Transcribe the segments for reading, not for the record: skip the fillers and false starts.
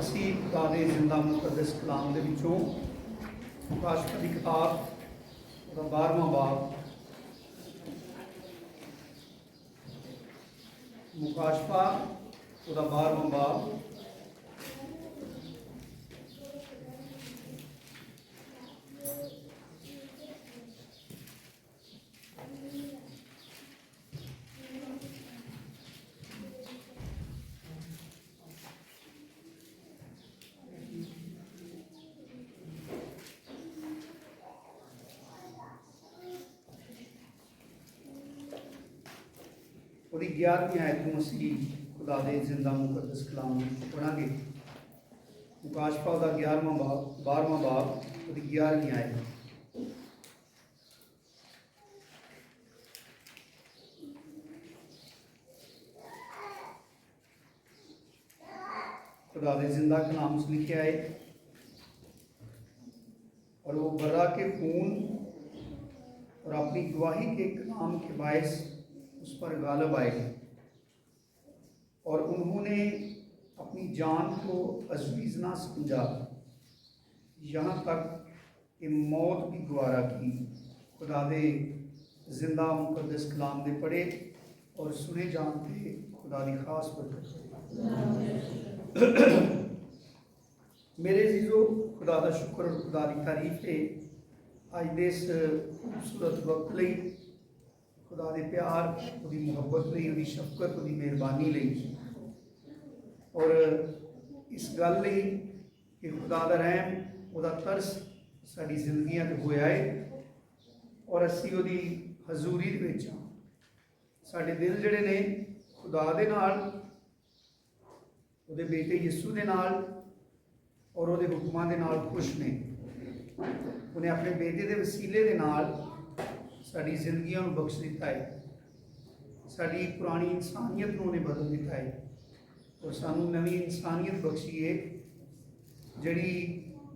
ਅਸੀਂ खुदा दे जिंदा मुकद्दस कलाम दे विचों मुकाशफा दी किताब दा 12वां बाब मुकाशफा दा 12वां बाब और 11वीं आयत को असी खुदा दे जिंदा मुकद्दस कलाम पढ़ांगे। मुकाशफा का 11वां बाब 12वां बाब और 11वीं आयत। खुदा दे जिंदा कलाम से लिखा है, और वो बर्रा के खून और अपनी गवाही के कलाम के बायस उस पर गालिब आए, और उन्होंने अपनी जान को अज़ीज़ ना समझा, यहाँ तक कि मौत भी गवारा की। खुदा दे जिंदा मुकद्दस कलाम दे पढ़े और सुने जानते खुदा दी खास बरकत। मेरे अज़ीज़ो, खुदा दा शुक्र और खुदा दी तारीफ है अज दे इस खूबसूरत वक्त लई, खुदा दे प्यार, उसकी मुहब्बत लई, उसकी शफकत, उसकी मेहरबानी लई, और इस गल लई कि खुदा दा रहम, उसका तरस साडी जिंदगियां ते होया है, और असी उसकी हजूरी दे विच हां। साडे दिल जिहड़े ने खुदा दे नाल, उसदे बेटे यीशु दे नाल और उसदे हुक्मां दे नाल खुश ने। उन्हें अपने बेटे दे वसीले दे नाल साड़ी जिंदगियों बख्श दिता है, साड़ी पुरानी इंसानियत को उन्हें बदल दिता है, और सानू नवी इंसानियत बख्शी है जिहड़ी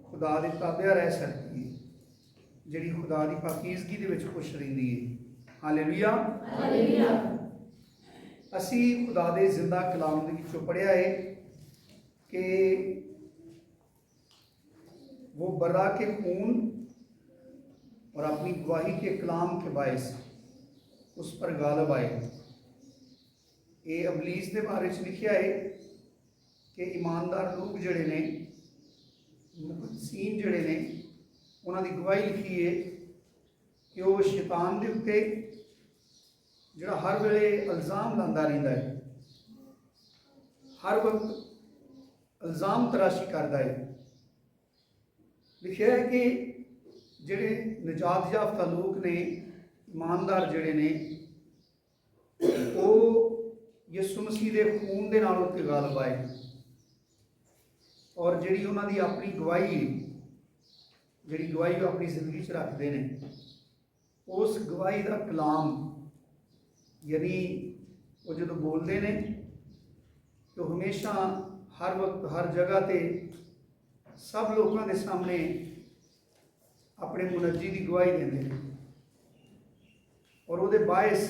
खुदा दे ताबे रह सकती है, जिहड़ी खुदा दी पाकीज़गी दे विच खुश रहिंदी है। Hallelujah hallelujah. असी खुदा दे जिंदा कलाम दे विचों पढ़िया है कि वो बर्रा के खून और अपनी गवाही के कलाम के बायस उस पर गालिब आए। ये अबलीस के बारे में लिखा है कि ईमानदार लोग जड़े ने, मुकद्दसीन जड़े ने, उन्होंने गवाही लिखी है कि वो शैतान के उत्ते जिहड़ा हर वेले इल्ज़ाम लांदा रहिंदा है, हर वक्त इल्ज़ाम तराशी करता है। लिखा है कि जिहड़े निजात याफ्ता लोग ने, ईमानदार जिहड़े ने, वो यीशु मसीह के खून के नाल उत्ते गालिब आए, और जिहड़ी उन्हां दी अपनी गवाही है, जिहड़ी गवाही वो अपनी जिंदगी च रखते हैं, उस गवाही का कलाम, यानी वो जो बोलते हैं तो हमेशा हर वक्त हर जगह ते सब लोगों के सामने अपने मुनज्जी की गवाही देंगे, और वो बायस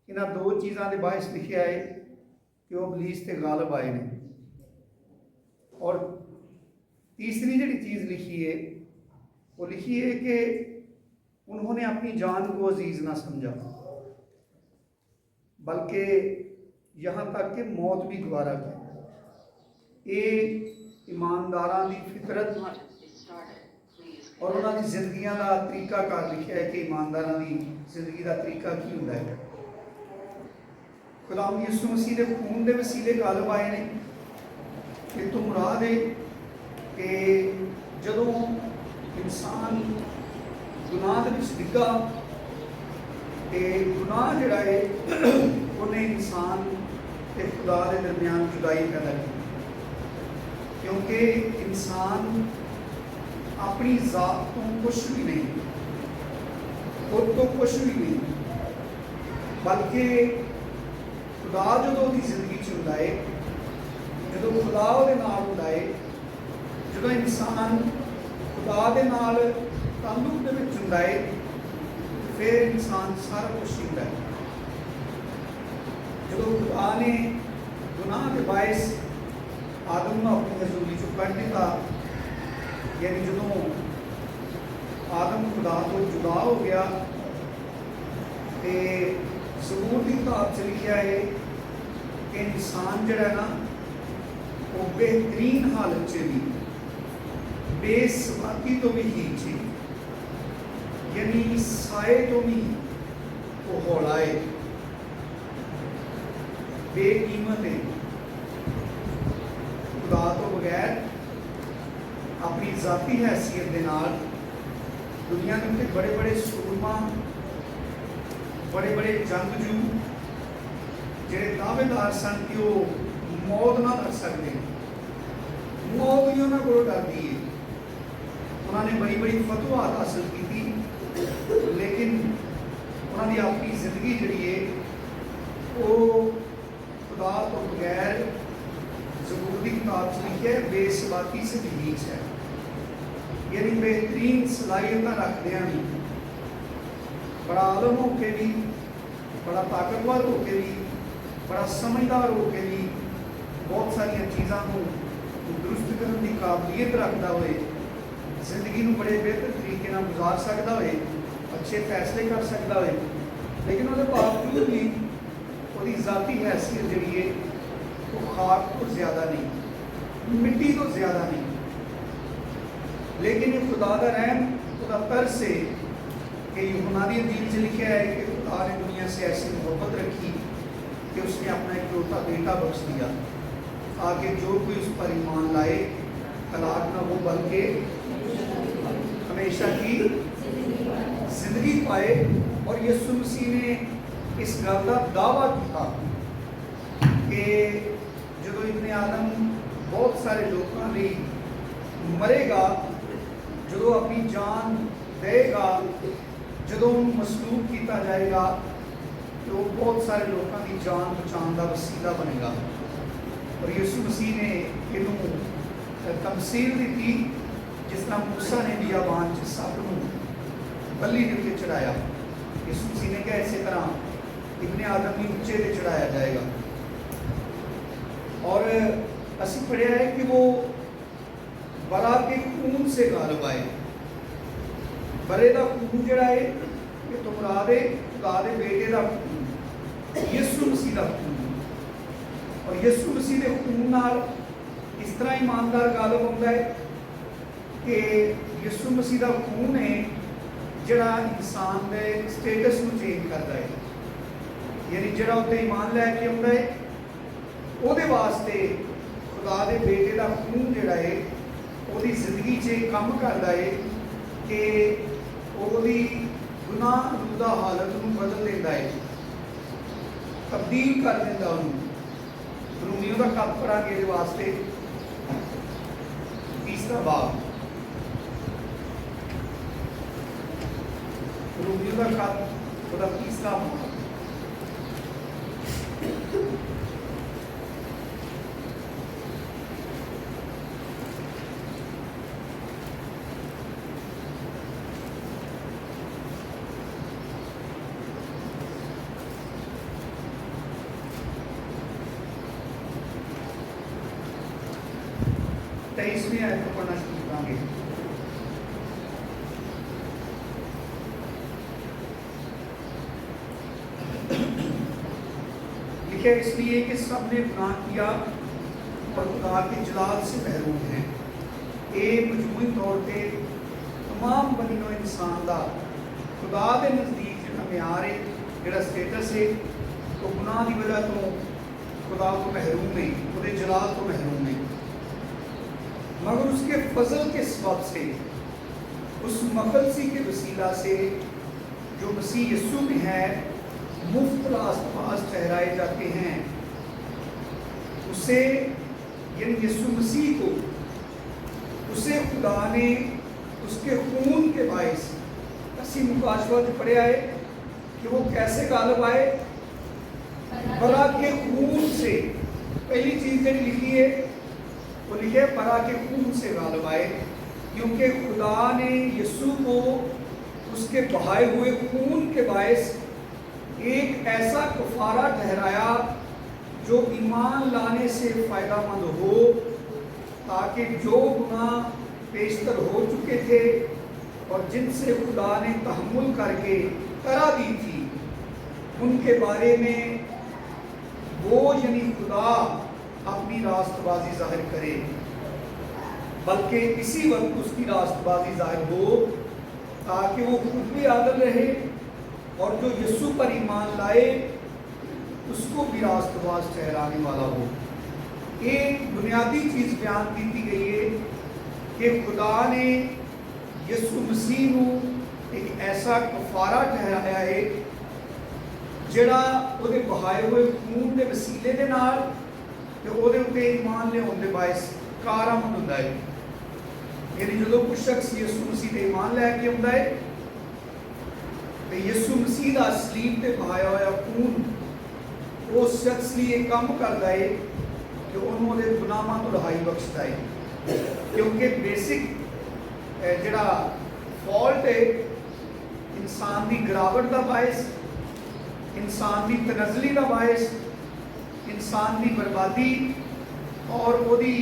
इन्हों दो चीज़ों के बायस लिखा है कि वो अबलीस से गालिब आए हैं। और तीसरी जी चीज़ लिखी है, वो लिखी है कि उन्होंने अपनी जान को अजीज़ ना समझा, बल्कि यहाँ तक कि मौत भी गवारा की। ये ईमानदारां दी फितरत और उन्होंने जिंदगियों का तरीकाकार लिखा है कि ईमानदारां दी जिंदगी का तरीका की होता है। खुदाम यीशु मसीह के खून के वसीले गालिब आए ने। कि तो मुराद है कि जदों इंसान गुनाह दे विच डिग्गा, ते गुनाह जिहड़ा है उन्हें इंसान ते खुदा के दरम्यान जुदाई पैदा की, क्योंकि इंसान अपनी जात तो कुछ भी नहीं, खुद तो कुछ भी नहीं, बल्कि खुदा जो जिंदगी च हुंदा है, जो खुदा उहदे नाल हुंदा है, जो इंसान खुदा दे नाल ताल्लुक दे विच हुंदा है, फिर इंसान सारा कुछ सीखता है। जो खुदा ने गुनाह के बायस आदम ने अपनी हजूरी चो कढ़ दिता, यानी जो आदम खुदा तो जुदा हो गया, तो सबूर की किताब च लिखा है कि इंसान जड़ा ना वो बेहतरीन हालत च भी बेसवाकी तो भी नीचे, यानी साए तो भी वो हौला है, बेकीमत है, खुदा तो बगैर अपनी जाती हैसियत के नाल दुनिया के उत्ते बड़े बड़े सूरमा, बड़े बड़े जंगजू जिहड़े दावेदार सन कि वो मौत ना कर सकते, मौत ही उन्होंने को डरती है। उन्होंने बड़ी बड़ी फतवाहत हासिल की, लेकिन उन्होंने अपनी जिंदगी जी है वो खुदा तो बगैर ज़बूर की किताब च लिखा है बेसवाकी से भी नीच है, यानी बेहतरीन सलाहियत रखते भी, बड़ा आलम होके भी, बड़ा ताकतवर होके भी, बड़ा समझदार होके भी बहुत सारिया चीज़ों को दुरुस्त करने की काबलियत रखता हुए जिंदगी को बड़े बेहतर तरीके से गुजार सकता हुए, अच्छे फैसले कर सकता हुए, लेकिन उसके बावजूद भी वो जाती हैसियत जी है वो खाक तो ज़्यादा नहीं, मिट्टी तो ज़्यादा नहीं, लेकिन ये खुदा का रहम, खुदा तरस से कि यूहन्ना दी इंजील च लिखा है कि खुदा ने दुनिया से ऐसी मोहब्बत रखी कि उसने अपना इकलौता बेटा बख्श दिया ताकि जो कोई उस पर ईमान लाए हलाक ना हो बल्कि हमेशा की जिंदगी पाए। और यीशु मसीह ने इस गल का दावा किया कि जो इब्ने आदम बहुत सारे लोगों लिए मरेगा, जो अपनी जान देगा, जो मसलूब किया जाएगा, तो बहुत सारे लोगों की जान बचाने का वसीला बनेगा। और यीशु मसीह ने इनू तमसील दी, जिस तरह मूसा ने बियाबान च सप नूं बल्ली के उत्ते चढ़ाया, यीशु मसीह ने कहा इस तरह इब्ने आदम भी उच्चे से चढ़ाया जाएगा। और असी पढ़िया है कि वो बरा के खून से गालिब आए, बरे का खून जड़ा है कि तो मुराद है खुदा दे बेटे का खून, यीशु मसीह का खून। और यीशु मसीह के खून नाल इस तरह ईमानदार गालिब होता है कि यीशु मसीह का खून है जड़ा इंसान के स्टेटस को चेंज करता है, यानी जड़ा उत्ते ईमान लैके आता है ਉਹਦੇ वास्ते खुदा के बेटे का खून जड़ा है ਉਹਦੀ जिंदगी च काम करता है कि ਉਹਦੀ गुनाहनुदा हालत को बदल देता है, तब्दील कर देता उन्होंने। रोमियो का खत पढ़ांगे इस वास्ते, तीसरा बाब, रोमियो का खत उसका तीसरा बाब। तेईसवीं आयत को पढ़ना शुरू करेंगे। लिखे इसलिए कि सबने गुनाह किया और खुदा के जलाल से महरूम हैं। एक मजमूई तौर पर तमाम बनीनो इंसान का खुदा के नज़दीक जो म्यार है, जो स्टेटस है, तो गुनाह की वजह तो खुदा को महरूम नहीं, खुदे जलाल तो महरूम नहीं, मगर उसके फजल के सबब से, उस मखलसी के वसीला से जो मसीह यीशु में है मुफ्त रास्तबाज ठहराए जाते हैं, उसे यानी यीशु मसीह को, उसे खुदा ने उसके खून के बायस असी मुकाशवा जो पढ़िया है कि वो कैसे गालिब आए, बरा के खून से। पहली चीज़ जी लिखी है वो लिखे बरा के खून से गालिब आए, क्योंकि खुदा ने यीशु को उसके बहाए हुए खून के बायस एक ऐसा कफारा ठहराया जो ईमान लाने से फ़ायदामंद हो ताकि जो गुनाह पेशतर हो चुके थे और जिनसे खुदा ने तहम्मुल करके करा दी थी, उनके बारे में वो यानी खुदा अपनी रास्तबाजी जाहिर करे, बल्कि इसी वक्त उसकी रास्तबाजी जाहिर हो ताकि वो खुद भी आदल रहे और जो यीशु पर ईमान लाए उसको भी रास्तबाज ठहराने वाला हो। एक बुनियादी चीज़ बयान की गई है कि खुदा ने यीशु मसीह को एक ऐसा कफारा ठहराया है ਜਿਹੜਾ ਉਹਦੇ ਬਹਾਏ ਹੋਏ ਖੂਨ ਦੇ ਵਸੀਲੇ ਦੇ ਨਾਲ ਤੇ ਉਹਦੇ ਉੱਤੇ ਈਮਾਨ ਲਿਆਉਣ ਦੇ ਬਾਇਸ ਕਾਰਆਮਦ ਹੁੰਦਾ ਹੈ। ਯਾਨੀ ਜਦੋਂ ਕੋਈ ਸ਼ਖਸ ਯਿਸੂ ਮਸੀਹ ਤੇ ਈਮਾਨ ਲੈ ਕੇ ਆਉਂਦਾ ਹੈ ਤੇ ਯਿਸੂ ਮਸੀਹ ਦਾ ਸਲੀਬ ਤੇ ਬਹਾਇਆ ਹੋਇਆ ਖੂਨ ਉਸ ਸ਼ਖਸ ਲਈ ਇਹ ਕੰਮ ਕਰਦਾ ਹੈ ਕਿ ਉਹਨੂੰ ਉਹਦੇ ਗੁਨਾਹਾਂ ਤੋਂ ਰਿਹਾਈ ਬਖਸ਼ਦਾ ਹੈ, ਕਿਉਂਕਿ ਬੇਸਿਕ ਜਿਹੜਾ ਫਾਲਟ ਹੈ ਇਨਸਾਨ ਦੀ ਗਿਰਾਵਟ ਦਾ ਬਾਇਸ, इंसान की तनजली का बायस, इंसान की बर्बादी और वही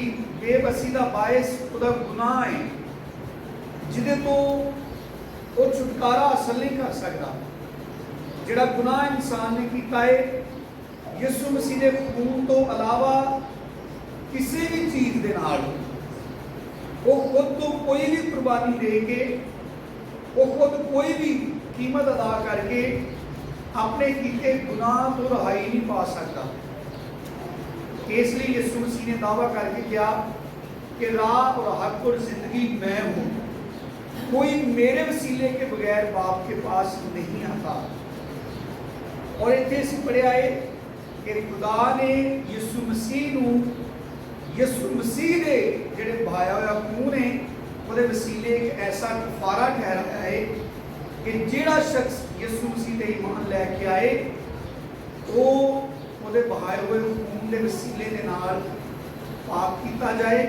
बेबसी का बायस उसका गुनाह है जिदे तो वो छुटकारा हासिल नहीं कर सकता। जिहड़ा गुनाह इंसान ने किया है यीशु मसीह के खून तो अलावा किसी भी चीज़ के नाल वो खुद तो कोई भी कुर्बानी दे के वो खुद कोई भी कीमत अदा करके अपने किए गुनाह तो रहाई नहीं पा सकता। इसलिए यीशु मसीह ने दावा करके किया कि राह और हक और जिंदगी मैं हूँ, कोई मेरे वसीले के बगैर बाप के पास नहीं आता। और इतने से पढ़िया है कि खुदा ने यीशु मसीह यीशु मसीह के जिहड़े बहाया हुआ खून है वो वसीले एक ऐसा कफारा ठहराया है कि जिहड़ा शख्स यीशु मसीह ते ईमान लैके आए वो ਉਹਦੇ बहाए हुए खून के वसीले के नाल पाक किया जाए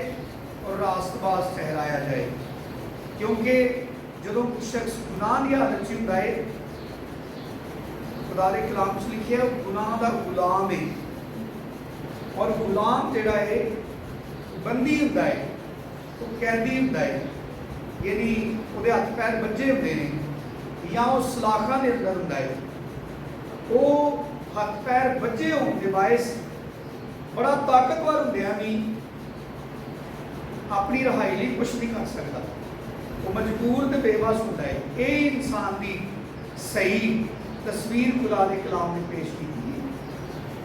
और रास्तबाज ठहराया जाए। क्योंकि जो शख्स गुनाह की हालत च हुंदा है, खुदा दे कलाम च लिखिया गुनाह का गुलाम है, और गुलाम जिहड़ा है बंदी हुंदा है, वो कैदी हुंदा है, यानी उसदे हथ पैर बज्जे हुंदे ने या वो सलाखा के अंदर होंदा है। वो हथ पैर बच्चे होने के बायस बड़ा ताकतवर होंदिया भी अपनी रहाई लिए कुछ नहीं कर सकता, वो मजबूर तो बेबस होता है। ये इंसान की सही तस्वीर खुदा के कलाम ने पेश की है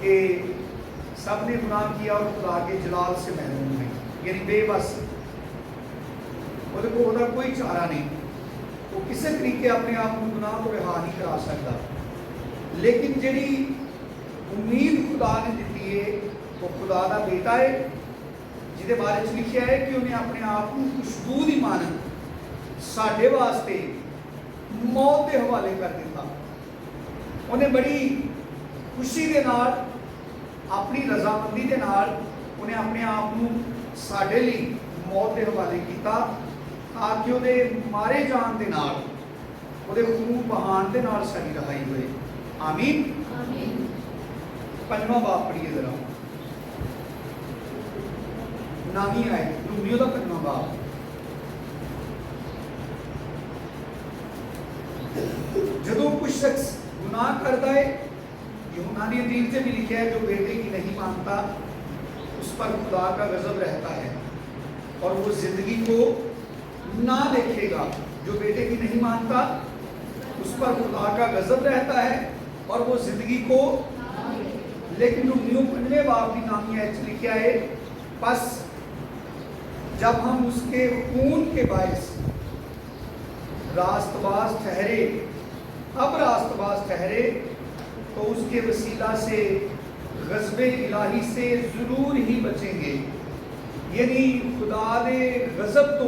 कि सब ने गुनाह किया और खुदा के जलाल से महरूम है, यानी बेबस, वो कोई चारा नहीं, वो किसी तरीके अपने आप को गुनाह तो रिहा नहीं करा सकता। लेकिन जिहड़ी उम्मीद खुदा ने दी है वो खुदा का बेटा है, जिहदे बारे में लिखा है कि उन्हें अपने आप को खुशबू दी मानत साडे वास्ते मौत के हवाले कर दिता। उन्हें बड़ी खुशी के नाल अपनी रजामंदी के नाल उन्हें अपने आप को साडे लिए मौत के हवाले किया ताकि वो मारे जान के नाल वो खून बहान के नाल साडी रहाई होए। आमीन। पंजवां बाप पढ़िए जरा, नामी आए रूमियो का पंजवां बाप। जो कुछ शख्स गुनाह करता है, यूनानी हदीस से भी लिखा है, जो बेटे की नहीं मानता उस पर खुदा का गजब रहता है और वो जिंदगी को ना देखेगा। जो बेटे की नहीं मानता उस पर खुदा का गजब रहता है और वो जिंदगी को, लेकिन रूमियो 5वें बाब की नामी है लिखा है, बस जब हम उसके खून के बायस रास्तबाज ठहरे, अब रास्तबाज ठहरे तो उसके वसीला से गज़बे इलाही से ज़रूर ही बचेंगे। यानी खुदा दे गज़ब तो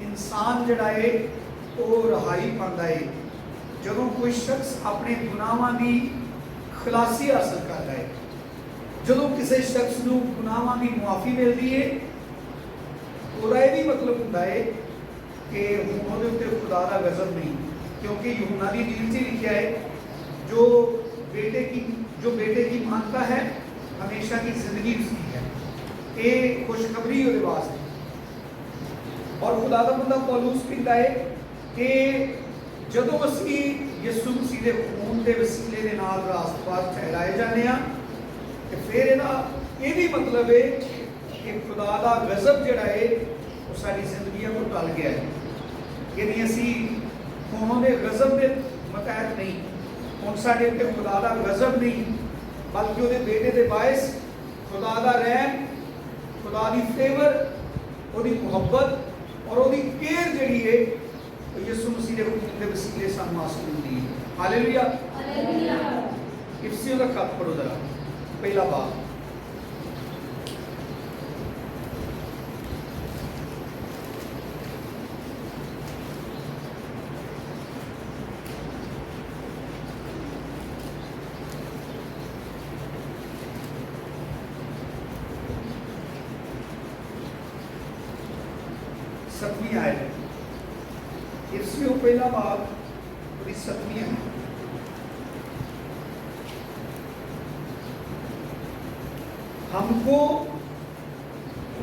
इंसान जड़ा है वो रहाई पाता है ਜਦੋਂ कोई शख्स अपने गुनाहों की खलासी हासिल करता है। ਜਦੋਂ किसी शख्स को गुनाहों की मुआफ़ी मिलती है ਉਹਦਾ ਇਹ भी मतलब होता है कि ਹੁਣ ਉਹਦੇ ਉੱਤੇ खुदा का गज़ब नहीं, क्योंकि यूहन्ना की इंजील से लिखा है जो बेटे की मानता है हमेशा की जिंदगी उसकी है। ये खुशखबरी ਉਹਦੇ ਵਾਸਤੇ। और खुदा दा बंदा पौलुस कहता है कि ਜਦੋਂ ਅਸੀਂ ਯਿਸੂ ਮਸੀਹ ਦੇ ਖੂਨ ਦੇ ਵਸੀਲੇ ਦੇ ਨਾਲ ਰਾਸਤਬਾਜ਼ ਠਹਿਰਾਏ ਜਾਂਦੇ ਹਾਂ ਤੇ ਫਿਰ ਇਹ ਵੀ ਮਤਲਬ ਹੈ ਕਿ ਖੁਦਾ ਦਾ ਗਜ਼ਬ ਜਿਹੜਾ ਹੈ ਉਹ ਸਾਡੀ ਜ਼ਿੰਦਗੀਆਂ ਤੋਂ ਟਲ ਗਿਆ ਹੈ। ਯਾਨੀ ਅਸੀਂ ਹੁਣ ਉਹਦੇ ਗਜ਼ਬ ਦੇ ਮਤਹਿਤ ਨਹੀਂ, ਹੁਣ ਸਾਡੇ ਉੱਤੇ ਖੁਦਾ ਦਾ ਗਜ਼ਬ ਨਹੀਂ ਬਲਕਿ ਉਹਦੇ ਬੇਟੇ ਦੇ ਬਾਇਸ ਖੁਦਾ ਦਾ ਰਹਿਮ, ਖੁਦਾ ਦੀ ਫੇਵਰ, ਉਹਦੀ ਮੁਹੱਬਤ और ਉਹਦੀ केयर ਜਿਹੜੀ है ਯਿਸੂ ਮਸੀਹ ਦੇ ਖੂਨ ਦੇ ਵਸੀਲੇ ਸਾਨੂੰ ਹਾਸਲ ਹੁੰਦੀ ਹੈ। Hallelujah hallelujah. ਇਫਸੀਓਂ ਦਾ ਖੱਤ ਪੜੋ ਜ਼ਰਾ, ਪਹਿਲਾ ਬਾਬ। सतवीं आयत, इफसियों पहला बाब पूरी 7वीं आयत। हमको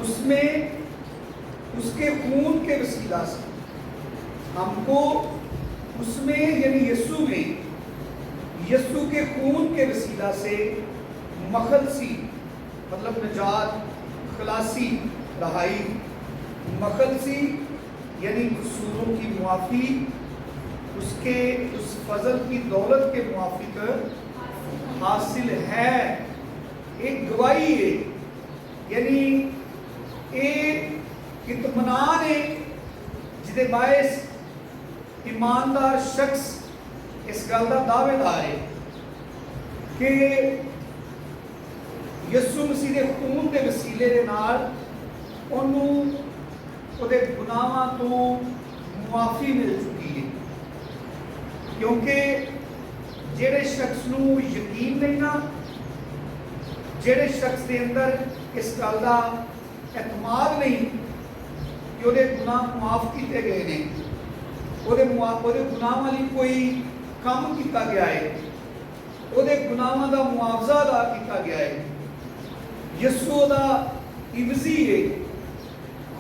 उसमें उसके खून के वसीला से, हमको उसमें यानी यीशु में, यीशु के खून के वसीला से मखलसी मतलब निजात, खलासी, रहाई, मखलसी यानी कसूरों की मुआफ़ी, उसके उस फजल की दौलत के मुआफिक हासिल है। एक गवाही है, यानी एक इत्मीनान है जिदे बायस ईमानदार शख्स इस गल का दावेदार है कि यीशु मसीह के खून के वसीले के नाल उन्होंने ਉਹਦੇ ਗੁਨਾਹਾਂ ਤੋਂ ਮੁਆਫੀ ਮਿਲ ਚੁੱਕੀ ਹੈ। ਕਿਉਂਕਿ ਜਿਹੜੇ ਸ਼ਖਸ ਨੂੰ ਯਕੀਨ ਨਹੀਂ ਨਾ, ਜਿਹੜੇ ਸ਼ਖਸ ਦੇ ਅੰਦਰ ਇਸ ਗੱਲ ਦਾ ਇਤਮਾਦ ਨਹੀਂ ਕਿ ਉਹਦੇ ਗੁਨਾਹ ਮਾਫ ਕੀਤੇ ਗਏ ਨੇ, ਉਹਦੇ ਗੁਨਾਹਾਂ ਲਈ ਕੋਈ ਕੰਮ ਕੀਤਾ ਗਿਆ ਹੈ, ਉਹਦੇ ਗੁਨਾਹਾਂ ਦਾ ਮੁਆਵਜ਼ਾ ਅਦਾ ਕੀਤਾ ਗਿਆ ਹੈ, ਯਿਸੂ ਦਾ ਇਵਜ਼ੀ ਹੈ,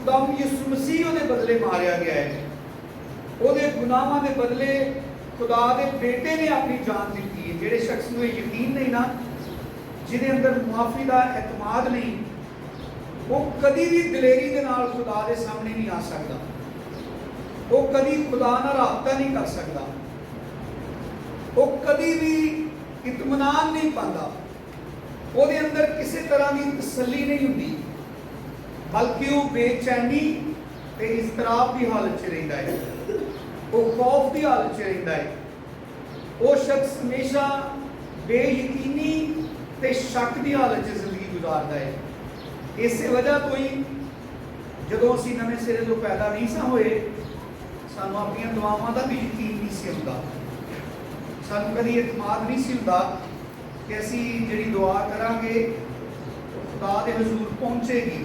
खुदाम यीशु मसीह ਉਹਦੇ ਬਦਲੇ ਮਾਰਿਆ ਗਿਆ ਹੈ, ਉਹਦੇ ਗੁਨਾਹਾਂ ਦੇ ਬਦਲੇ ਖੁਦਾ ਦੇ ਬੇਟੇ ਨੇ ਆਪਣੀ ਜਾਨ ਦਿੱਤੀ ਹੈ। ਜਿਹੜੇ ਸ਼ਖਸ ਨੂੰ ਇਹ ਯਕੀਨ ਨਹੀਂ ਨਾ, ਜਿਹਦੇ ਅੰਦਰ ਮੁਆਫੀ ਦਾ ਇਤਮਾਦ ਨਹੀਂ, ਉਹ ਕਦੀ ਵੀ ਦਲੇਰੀ ਦੇ ਨਾਲ ਖੁਦਾ ਦੇ ਸਾਹਮਣੇ ਨਹੀਂ ਆ ਸਕਦਾ, ਉਹ ਕਦੀ ਖੁਦਾ ਨਾਲ ਰਾਬਤਾ ਨਹੀਂ ਕਰ ਸਕਦਾ, ਉਹ ਕਦੀ ਵੀ ਇਤਮਾਨਾਨ ਨਹੀਂ ਪਾਉਂਦਾ, ਉਹਦੇ ਅੰਦਰ ਕਿਸੇ ਤਰ੍ਹਾਂ ਦੀ ਤਸੱਲੀ ਨਹੀਂ ਹੁੰਦੀ, बल्कि वो बेचैनी ते इज़तराब की हालत च रहिंदा है, वो खौफ की हालत च रहिंदा है। वो शख्स हमेशा बेयकीनी ते शक की हालत च जिंदगी गुजारता है। इस वजह तो ही जदों असीं नवें सिरे तो पैदा नहीं सा होए, सानूं अपनी दुआवां का भी यकीन नहीं सी हुंदा, सानूं कदी इतमाद नहीं सी हुंदा कि असीं जिहड़ी दुआ करांगे खुदा दे हजूर पहुंचेगी।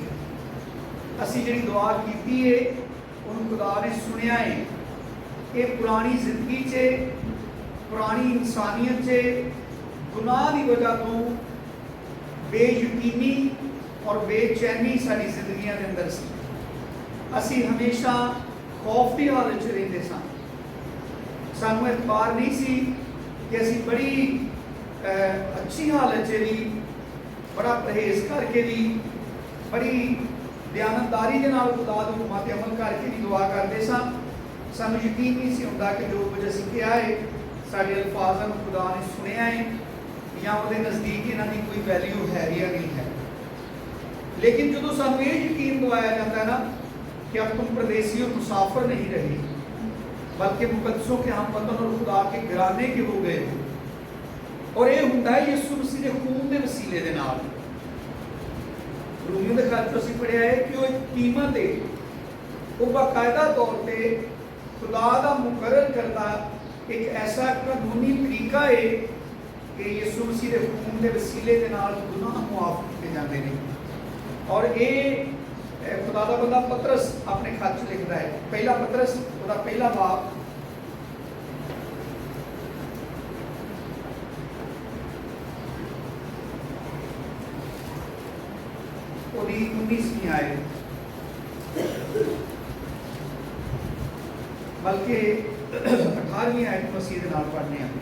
असी जी दुआ की है उन्होंने खुदा ने सुनिया है। ये पुरानी जिंदगी च, पुरानी इंसानियत च गुनाह की वजह तो बेयकीनी और बेचैनी साडी जिंदगियां के अंदर सी। असी हमेशा खौफ की हालत च रहिंदे सन, सानू एतबार नहीं सी कि असी बड़ी अच्छी हालत च भी, बड़ा परहेज करके भी, बड़ी दयानतदारी के नाल खुदा दे हुक्मां ते अमल करके भी दुआ करते सां। सानू यकीन नहीं सी हुंदा कि जो कुछ असीं किया है साडे अल्फाज़ां नूं खुदा ने सुनिया है या उहदे नज़दीक इन्हां दी कोई वैल्यू है या नहीं है। लेकिन जो सानू ये यकीन दिवाया जाता है ना कि अब तुम परदेसी और मुसाफिर नहीं रहे, बल्कि मुकद्दसों के हम वतन और खुदा के घराने के हो गए हो, और ये हुंदा है यीशु मसीह के खून के वसीले दे नाल। रोमियो के खत असीं पढ़िया है कि वो एक कीमत है, वो बाकायदा तौर पर खुदा का मुकर्रर करता एक ऐसा कानूनी तरीका है कि यीशु मसीह के खून के वसीले के नाल गुनाह मुआफ किए जाते हैं। और ये खुदा का बंदा पतरस अपने खत च लिखता है, पहला पतरस उसका पहला बाब अगली 19वीं आयत, बल्कि 18वीं आयत मसीह के नाल पढ़ने हैं।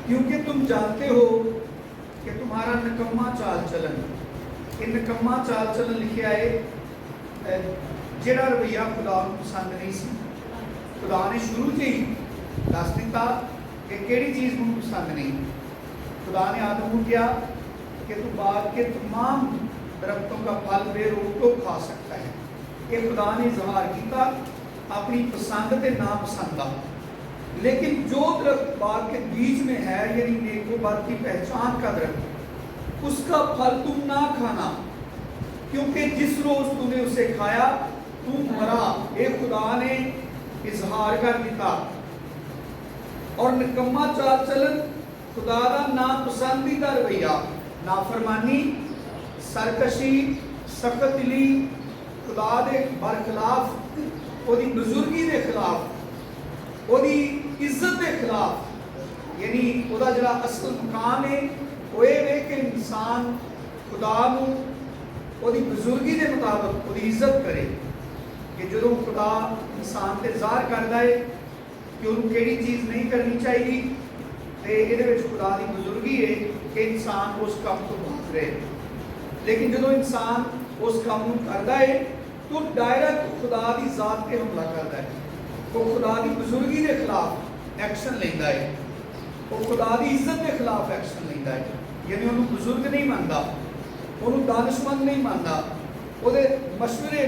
क्योंकि तुम जानते हो कि तुम्हारा निकम्मा चाल चलन, ये निकम्मा चाल चलन लिखा है जेड़ा रवैया खुदा को पसंद नहीं सी। खुदा ने शुरू से ही दस दिता कि केड़ी चीज़ को पसंद नहीं। खुदा ने आदम को कहा कि तू बाग के तमाम दरख्तों का फल बेरोक तो खा सकता है। ये खुदा ने इजहार किया अपनी पसंद के नापसंद का। लेकिन जो दरख्त बाग के बीच में है, यानी नेको बद की पहचान का दरख्त, उसका फल तुम ना खाना, क्योंकि जिस रोज तूने उसे खाया तू मरा। ये खुदा ने इजहार कर दिया। और निकम्मा चाल चलन खुदा का नापसंदीदा रवैया, नाफरमानी, सरकशी, सख्त दिली, खुदा के बरखिलाफ, ओदी बुजुर्गी के खिलाफ, ओदी इज्जत के खिलाफ, यानी ओदा जड़ा असल मुकाम है वो ये कि इंसान खुदा नूं ओदी बुजुर्गी के मुताबिक ओदी इज्जत करे। कि जो खुदा इंसान से ज़ाहिर करता है कि उन्होंने केड़ी चीज़ नहीं करनी चाहिए, तो ये खुदा की बुजुर्गी है कि इंसान उस काम को भाग रहे। लेकिन जो इंसान उस काम को करता है तो डायरेक्ट खुदा की ज़ात पे हमला करता है। वो खुदा की बुजुर्गी के खिलाफ एक्शन लेता है, वो खुदा की इज्जत के खिलाफ एक्शन लेता है। यानी उन्होंने बुजुर्ग नहीं मानता, उन्होंने दानिशमंद नहीं मानता, वो मशवरे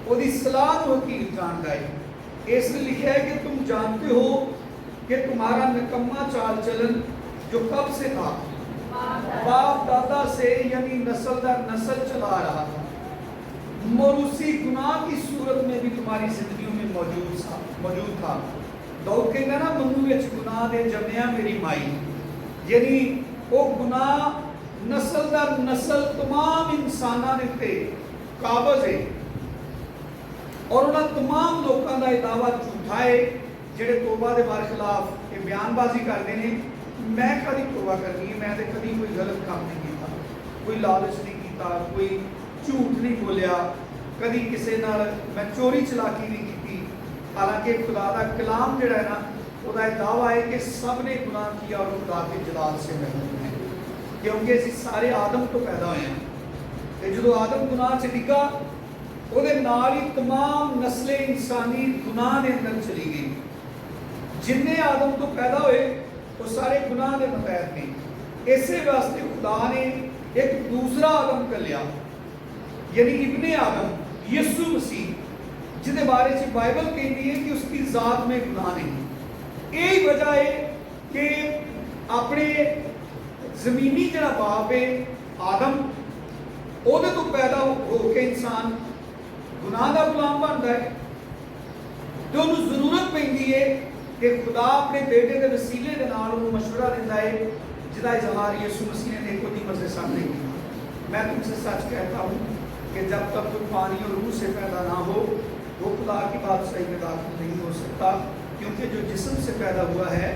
वो सलाह को हकीम जानता है। इसलिए लिखा है कि तुम जानते हो कि तुम्हारा निकम्मा चाल चलन जो कब से था, बाप दादा से यानी नस्ल दर नस्ल चला रहा था, मरूसी गुनाह की सूरत में भी तुम्हारी जिंदगी में मौजूद था। दाऊद कहता ना, मनु विच गुनाह दे जमया मेरी माई, यानी वो गुनाह नस्ल दर नस्ल तमाम इंसाना दे उत्ते काबज है। और उन्होंने तमाम लोगों का यह दावा झूठा है जेडे तोबा के बारे खिलाफ ये बयानबाजी करते हैं। मैं कभी तोबा करनी है, मैं तो कभी कोई गलत काम नहीं किया, कोई लालच नहीं किया, कोई झूठ नहीं बोलिया, कभी किसी नाल मैं चोरी चलाकी नहीं की। हालांकि खुदा का कलाम जोड़ा है ना, वह दावा है कि सब ने गुनाह किया और खुदा के जलाल से महरूम है, क्योंकि असीं सारे आदम तो पैदा हुए हैं। तो जो आदम गुनाह से डिगा ਉਹਦੇ ਨਾਲ ही तमाम नस्लें इंसानी गुनाह के अंदर चली गई। जिन्ने आदम तो पैदा हुए वो सारे गुनाह के मतहत ने। इसे वास्ते खुदा ने एक दूसरा आदम कर लिया, यानी इब्ने आदम यीशु मसीह, जिसके बारे में बाइबल कहती है कि उसकी जात में गुनाह नहीं। यही वजह है कि अपने जमीनी जरा बाप है आदम, ਉਹਦੇ तो पैदा हो के इंसान गुनाह का गुलाम बनता है। तो उन्होंने जरूरत पैंदी है कि खुदा अपने बेटे के वसीले के नाल उन्होंने मशवरा देता है, जिसका इजहार यीशु मसीह ने निकोदेमुस के सामने किया। मैं तुमसे सच कहता हूँ कि जब तक तुम पानी और रूह से पैदा ना हो वो खुदा की बादशाही में दाखिल नहीं हो सकता। क्योंकि जो जिस्म से पैदा हुआ है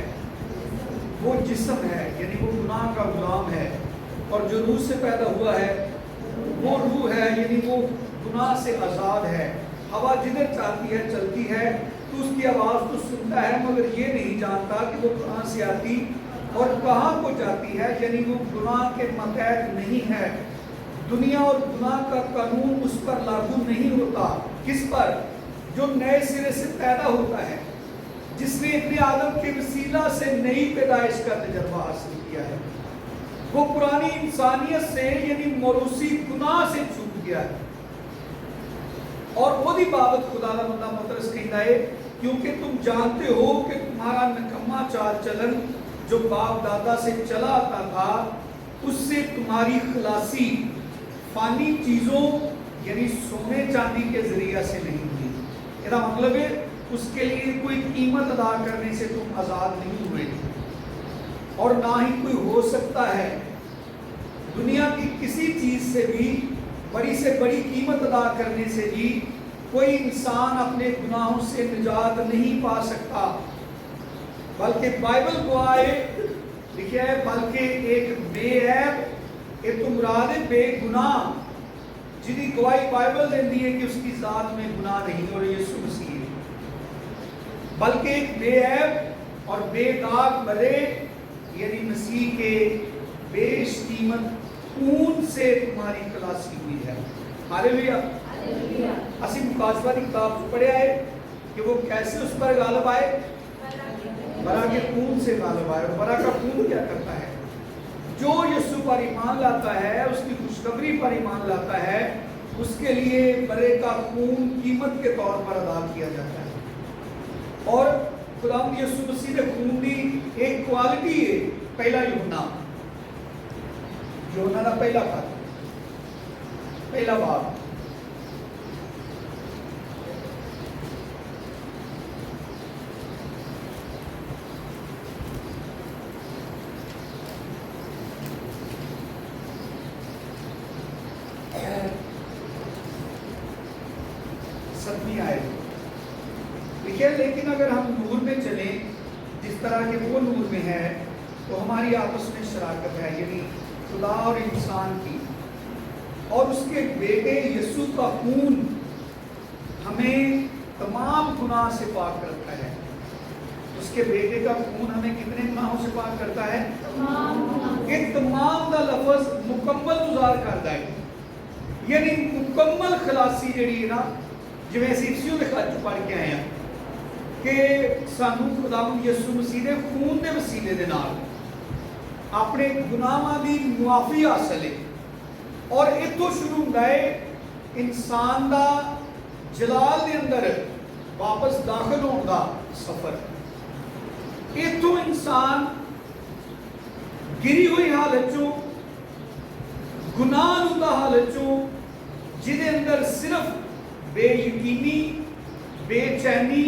वो जिस्म है, यानी वो गुनाह का गुलाम है, और जो रूह से पैदा हुआ है वो रूह है, यानी वो गुनाह से आज़ाद है। हवा जिधर चाहती है चलती है, तो उसकी आवाज़ तो सुनता है, मगर ये नहीं जानता कि वो कहाँ से आती और कहाँ को जाती है। यानी वो गुनाह के मतहत नहीं है। दुनिया और गुनाह का कानून उस पर लागू नहीं होता। किस पर? जो नए सिरे से पैदा होता है, जिसने अपने आदम के वसीला से नई पैदाइश का तजर्बा हासिल किया है। वो पुरानी इंसानियत से यानी मरूसी गुनाह से छूट गया है। और वही बाबत खुदा का बंदा मुतरस कहता है, क्योंकि तुम जानते हो कि तुम्हारा निकम्मा चाल चलन जो बाप दादा से चला आता था, उससे तुम्हारी खलासी फानी चीज़ों यानी सोने चांदी के जरिया से नहीं हुई। इसका मतलब है उसके लिए कोई कीमत अदा करने से तुम आज़ाद नहीं हुए, और ना ही कोई हो सकता है। दुनिया की किसी चीज़ से भी बड़ी से बड़ी कीमत अदा करने से भी कोई इंसान अपने गुनाहों से निजात नहीं पा सकता। बल्कि बाइबल गवाह है, लिखा है बल्कि एक बेऐब एक तो मुराद है बेगुनाह, जिसकी गवाही बाइबल देती है कि उसकी जात में गुनाह नहीं और यीशु मसीह है। बल्कि एक बेऐब और बेदाग मरे यानी मसीह के बेशकीमत खून से तुम्हारी खलासी हुई है। हालेलुया। असी मुकाशवा की किताब पढ़िया है कि वो कैसे उस पर गालिब आए, बरा के खून से गालिब आए। और बरा का खून क्या करता है? जो यीशु पर ईमान लाता है, उसकी खुशखबरी पर ईमान लाता है, उसके लिए बरे का खून कीमत के तौर पर अदा किया जाता है। और खुदावंद यीशु मसीह ने खून की एक क्वालिटी है। पहला यूहन्ना का पहला खत पहला बाब सतवीं आयत लिखे, लेकिन अगर हम नूर में चलें जिस तरह के वो नूर में है, तो हमारी आपस में शराकत है, यानी खुदा और इंसान की। और उसके बेटे यीशु का खून हमें तमाम गुनाह से पाक करता है। उसके बेटे का खून हमें कितने गुनाहों से पाक करता है? ये तमाम का लफ्ज मुकम्मल गुजार करता है, यानी मुकम्मल खलासी जी है ना, जिवें असीं इफिसियों के खत पढ़ के आए हैं कि सानू खुदावंद यीशु मसीह के खून के वसीले दे नाल अपने गुनाहां दी मुआफी हासिल है। और इतों शुरू होता है इंसान का जलाल के अंदर वापस दाखिल होने का सफर। इतों इंसान गिरी हुई हालत चो, गुनाह हालत चो, जिदे अंदर सिर्फ बेयकीनी, बेचैनी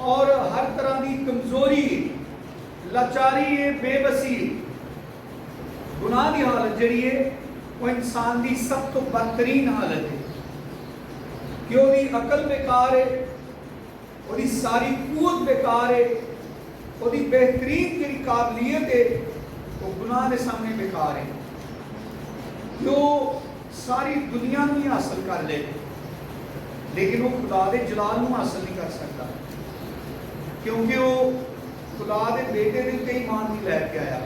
और हर तरह की कमजोरी, लाचारी है, बेबसी, गुनाह की हालत जी है वो इंसान की सब तो बदतरीन हालत है कि उसकी अकल बेकार है, उसकी सारी कुवत बेकार है, उसकी बेहतरीन जी काबलियत है वो गुनाह के सामने बेकार है। जो सारी दुनिया में ही हासिल कर ले, लेकिन वो खुदा के जलाल को हासिल नहीं कर सकता, क्योंकि वो खुदा के बेटे के उत्ते ईमान नहीं लैके आया।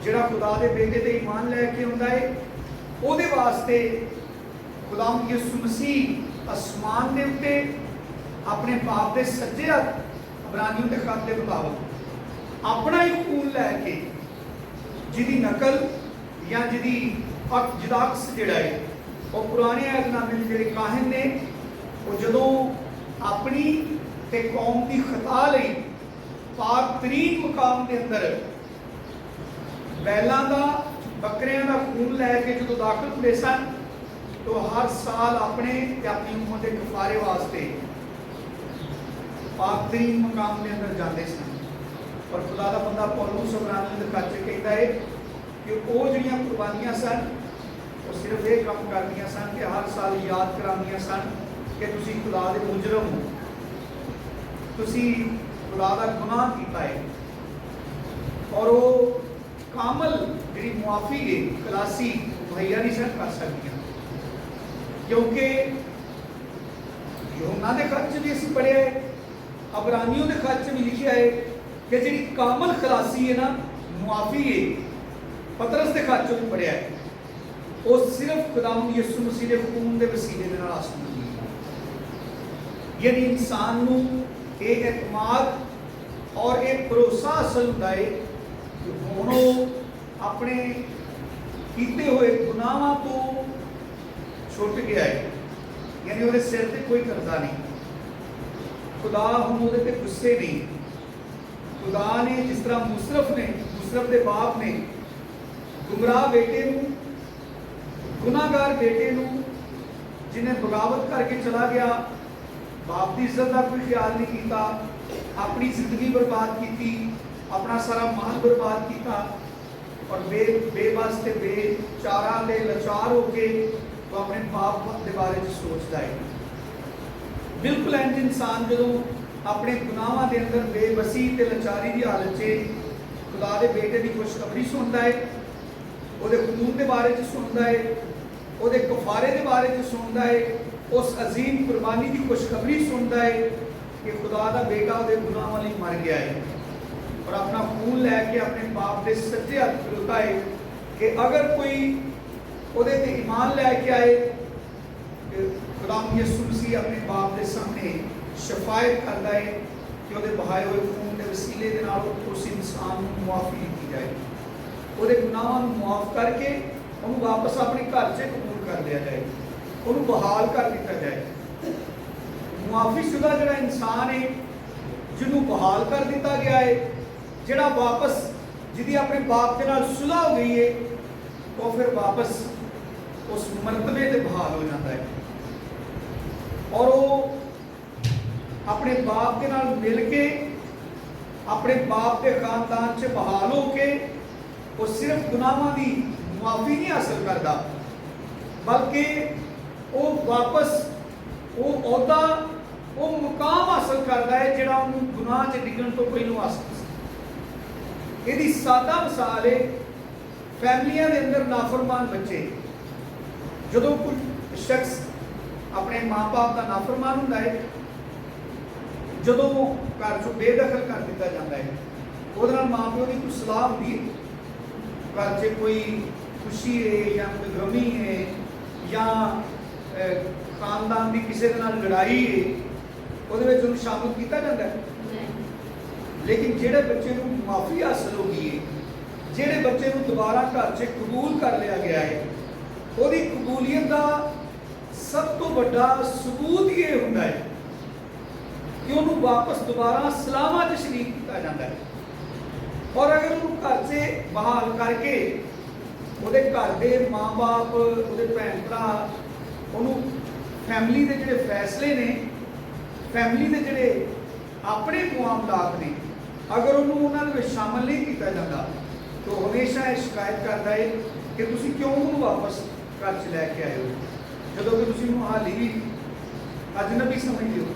जिहड़ा खुदा के बेटे ते ईमान लैके आउंदा है, उहदे वास्ते खुदावंद यीशु मसीह आसमान के उत्ते अपने बाप के सज्जे हथ, इब्रानियों के खत के मुताबिक अपना ही खून लैके, जिहदी नकल या जिहदी अक्स जिहड़ा है वो पुराने ऐतनामे में जिहड़े काहिन ने, वो जदों अपनी ते कौम की खता लई पाक तरीन मुकाम के अंदर बैलों का, बकरियां का खून लैके जो दाखिल होते सन, तो हर साल अपने अपनी उम्मत के कफारे वास्ते पाक तरीन मुकाम के अंदर जाते सन। और खुदा का बंदा पौलुस इब्रानियों के खत कहता है कि वो जिहड़ियां कुर्बानियां सन वो सिर्फ ये काम करदियां सन कि हर साल याद करांदियां सन कि तुसीं खुदा दे मुजरम हो, तुसीं खुदा दा गुनाह कीता है। और वो कामल जी मुआफी है, खलासी मुहैया नहीं सन कर सकती, क्योंकि यूहन्ना के खत च भी असीं पढ़िया है, इब्रानियों के खत च भी लिखा है कि जी कामल खलासी है ना, मुआफी है, पतरस के खत च भी पढ़िया है, वो सिर्फ खुदावंद यीशु मसीह के खून के वसीले दे नाल हासिल होई है। यानी इंसान नूं एक एतमाद और एक भरोसा हासिल होता है कि हुण अपने कीते हुए गुनाहां तो छुट गया है, यानी उसके सिर पर कोई कर्जा नहीं, खुदा हुण उहदे ते गुस्से नहीं। खुदा ने जिस तरह मुसरफ के बाप ने गुमराह बेटे नूं, गुनाहगार बेटे नूं जिन्हें बगावत करके चला गया, बाप की इज्जत का कोई ख्याल नहीं किया, अपनी जिंदगी बर्बाद की, अपना सारा माल बर्बाद किया, और बेबस ते बेचारा ते लाचार होके तो अपने बाप के बारे में सोचता है। बिल्कुल इंज इंसान जो ਆਪਣੇ ਗੁਨਾਹਾਂ ਦੇ ਅੰਦਰ ਬੇਬਸੀ ਤੇ ਲਾਚਾਰੀ ਦੀ ਹਾਲਤ 'ਚ ਖੁਦਾ ਦੇ ਬੇਟੇ ਦੀ ਖੁਸ਼ਖਬਰੀ ਸੁਣਦਾ ਹੈ, ਉਹਦੇ ਖੂਨ ਦੇ ਬਾਰੇ 'ਚ ਸੁਣਦਾ ਹੈ, ਉਹਦੇ ਕਫਾਰੇ ਦੇ ਬਾਰੇ 'ਚ ਸੁਣਦਾ ਹੈ, ਉਸ ਅਜ਼ੀਮ ਕੁਰਬਾਨੀ ਦੀ ਖੁਸ਼ਖਬਰੀ ਸੁਣਦਾ ਹੈ ਕਿ ਖੁਦਾ ਦਾ ਬੇਟਾ ਉਹਦੇ ਗੁਨਾਹਾਂ ਲਈ ਮਰ ਗਿਆ ਹੈ ਔਰ ਆਪਣਾ ਖੂਨ ਲੈ ਕੇ ਆਪਣੇ ਬਾਪ ਦੇ ਸੱਜੇ ਹੱਥ ਖਲੋਤਾ ਹੈ ਕਿ ਅਗਰ ਕੋਈ ਉਹਦੇ ਤੇ ਈਮਾਨ ਲੈ ਕੇ ਆਏ ਕਿ ਖੁਦਾ ਯਿਸੂ ਮਸੀਹ ਆਪਣੇ ਬਾਪ ਦੇ ਸਾਹਮਣੇ ਸ਼ਫਾਇਤ ਕਰਦਾ ਹੈ ਕਿ ਉਹਦੇ ਬਹਾਏ ਹੋਏ ਖੂਨ ਦੇ ਵਸੀਲੇ ਦੇ ਨਾਲ ਉਸ ਇਨਸਾਨ ਨੂੰ ਮੁਆਫੀ ਦਿੱਤੀ ਜਾਏ, ਉਹਦੇ ਗੁਨਾਹਾਂ ਨੂੰ ਮੁਆਫ ਕਰਕੇ ਉਹਨੂੰ ਵਾਪਸ ਆਪਣੇ ਘਰ 'ਚ ਕਬੂਲ ਕਰ ਲਿਆ ਜਾਏ, ਉਹਨੂੰ ਬਹਾਲ ਕਰ ਦਿੱਤਾ ਜਾਏ। ਮੁਆਫੀਸ਼ੁਦਾ ਜਿਹੜਾ ਇਨਸਾਨ ਹੈ ਜਿਹਨੂੰ ਬਹਾਲ ਕਰ ਦਿੱਤਾ ਗਿਆ ਹੈ, ਜਿਹੜਾ ਵਾਪਸ ਜਿਹਦੀ ਆਪਣੇ ਬਾਪ ਦੇ ਨਾਲ ਸੁਲ੍ਹਾ ਹੋ ਗਈ ਹੈ, ਉਹ ਫਿਰ ਵਾਪਸ ਉਸ ਮਰਤਬੇ ਤੇ ਬਹਾਲ ਹੋ ਜਾਂਦਾ ਹੈ ਔਰ ਉਹ ਆਪਣੇ ਬਾਪ ਦੇ ਨਾਲ ਮਿਲ ਕੇ ਆਪਣੇ ਬਾਪ ਦੇ ਖਾਨਦਾਨ 'ਚ ਬਹਾਲ ਹੋ ਕੇ ਉਹ ਸਿਰਫ ਗੁਨਾਹਾਂ ਦੀ ਮੁਆਫੀ ਨਹੀਂ ਹਾਸਲ ਕਰਦਾ, ਬਲਕਿ ਉਹ ਵਾਪਸ ਉਹ ਅਹੁਦਾ, ਉਹ ਮੁਕਾਮ ਹਾਸਲ ਕਰਦਾ ਹੈ ਜਿਹੜਾ ਉਹਨੂੰ ਗੁਨਾਹ 'ਚ ਡਿੱਗਣ ਤੋਂ ਪਹਿਲਾਂ ਹਾਸਲ ਸੀ। ਇਹਦੀ ਸਾਦਾ ਮਿਸਾਲ ਹੈ ਫੈਮਲੀਆਂ ਦੇ ਅੰਦਰ ਨਾਫਰਮਾਨ ਬੱਚੇ। ਜਦੋਂ ਕੋਈ ਸ਼ਖਸ ਆਪਣੇ ਮਾਂ-ਬਾਪ ਦਾ ਨਾਫਰਮਾਨ ਹੁੰਦਾ ਹੈ, ਜਦੋਂ ਘਰ 'ਚੋਂ ਬੇਦਖਲ ਕਰ ਦਿੱਤਾ ਜਾਂਦਾ ਹੈ, ਉਹਦੇ ਨਾਲ ਮਾਂ-ਪਿਓ ਦੀ ਕੋਈ ਸਲਾਹ ਹੁੰਦੀ ਹੈ, ਘਰ 'ਚ ਕੋਈ ਖੁਸ਼ੀ ਹੈ ਜਾਂ ਕੋਈ ਗਮੀ ਹੈ ਜਾਂ ਖਾਨਦਾਨ ਦੀ ਕਿਸੇ ਦੇ ਨਾਲ ਲੜਾਈ ਹੈ, ਉਹਦੇ ਵਿੱਚ ਉਹਨੂੰ ਸ਼ਾਮਲ ਕੀਤਾ ਜਾਂਦਾ ਹੈ। ਲੇਕਿਨ ਜਿਹੜੇ ਬੱਚੇ ਨੂੰ ਮਾਫੀ ਹਾਸਲ ਹੋ ਗਈ ਹੈ, ਜਿਹੜੇ ਬੱਚੇ ਨੂੰ ਦੁਬਾਰਾ ਘਰ 'ਚ ਕਬੂਲ ਕਰ ਲਿਆ ਗਿਆ ਹੈ, ਉਹਦੀ ਕਬੂਲੀਅਤ ਦਾ ਸਭ ਤੋਂ ਵੱਡਾ ਸਬੂਤ ਇਹ ਹੁੰਦਾ ਹੈ ਕਿ ਉਹਨੂੰ ਵਾਪਸ ਦੁਬਾਰਾ ਸਲਾਮਾਂ 'ਚ ਸ਼ਰੀਕ ਕੀਤਾ ਜਾਂਦਾ ਹੈ ਔਰ ਅਗਰ ਉਹਨੂੰ ਘਰ 'ਚ ਬਹਾਲ ਕਰਕੇ ਉਹਦੇ ਘਰ ਦੇ ਮਾਂ-ਬਾਪ, ਉਹਦੇ ਭੈਣ ਭਰਾ ਉਹਨੂੰ ਫੈਮਿਲੀ ਦੇ ਜਿਹੜੇ ਫੈਸਲੇ ਨੇ, ਫੈਮਿਲੀ ਦੇ ਜਿਹੜੇ ਆਪਣੇ ਮਾਮਲਾਤ ਨੇ, ਅਗਰ ਉਹਨੂੰ ਉਹਨਾਂ ਦੇ ਵਿੱਚ ਸ਼ਾਮਲ ਨਹੀਂ ਕੀਤਾ ਜਾਂਦਾ ਤਾਂ ਹਮੇਸ਼ਾ ਇਹ ਸ਼ਿਕਾਇਤ ਕਰਦਾ ਹੈ ਕਿ ਤੁਸੀਂ ਕਿਉਂ ਉਹਨੂੰ ਵਾਪਸ ਘਰ 'ਚ ਲੈ ਕੇ ਆਏ ਹੋ, ਜਦੋਂ ਕਿ ਤੁਸੀਂ ਉਹਨੂੰ ਹਾਲੀ ਵੀ ਅਜਨਬੀ ਸਮਝਦੇ ਹੋ,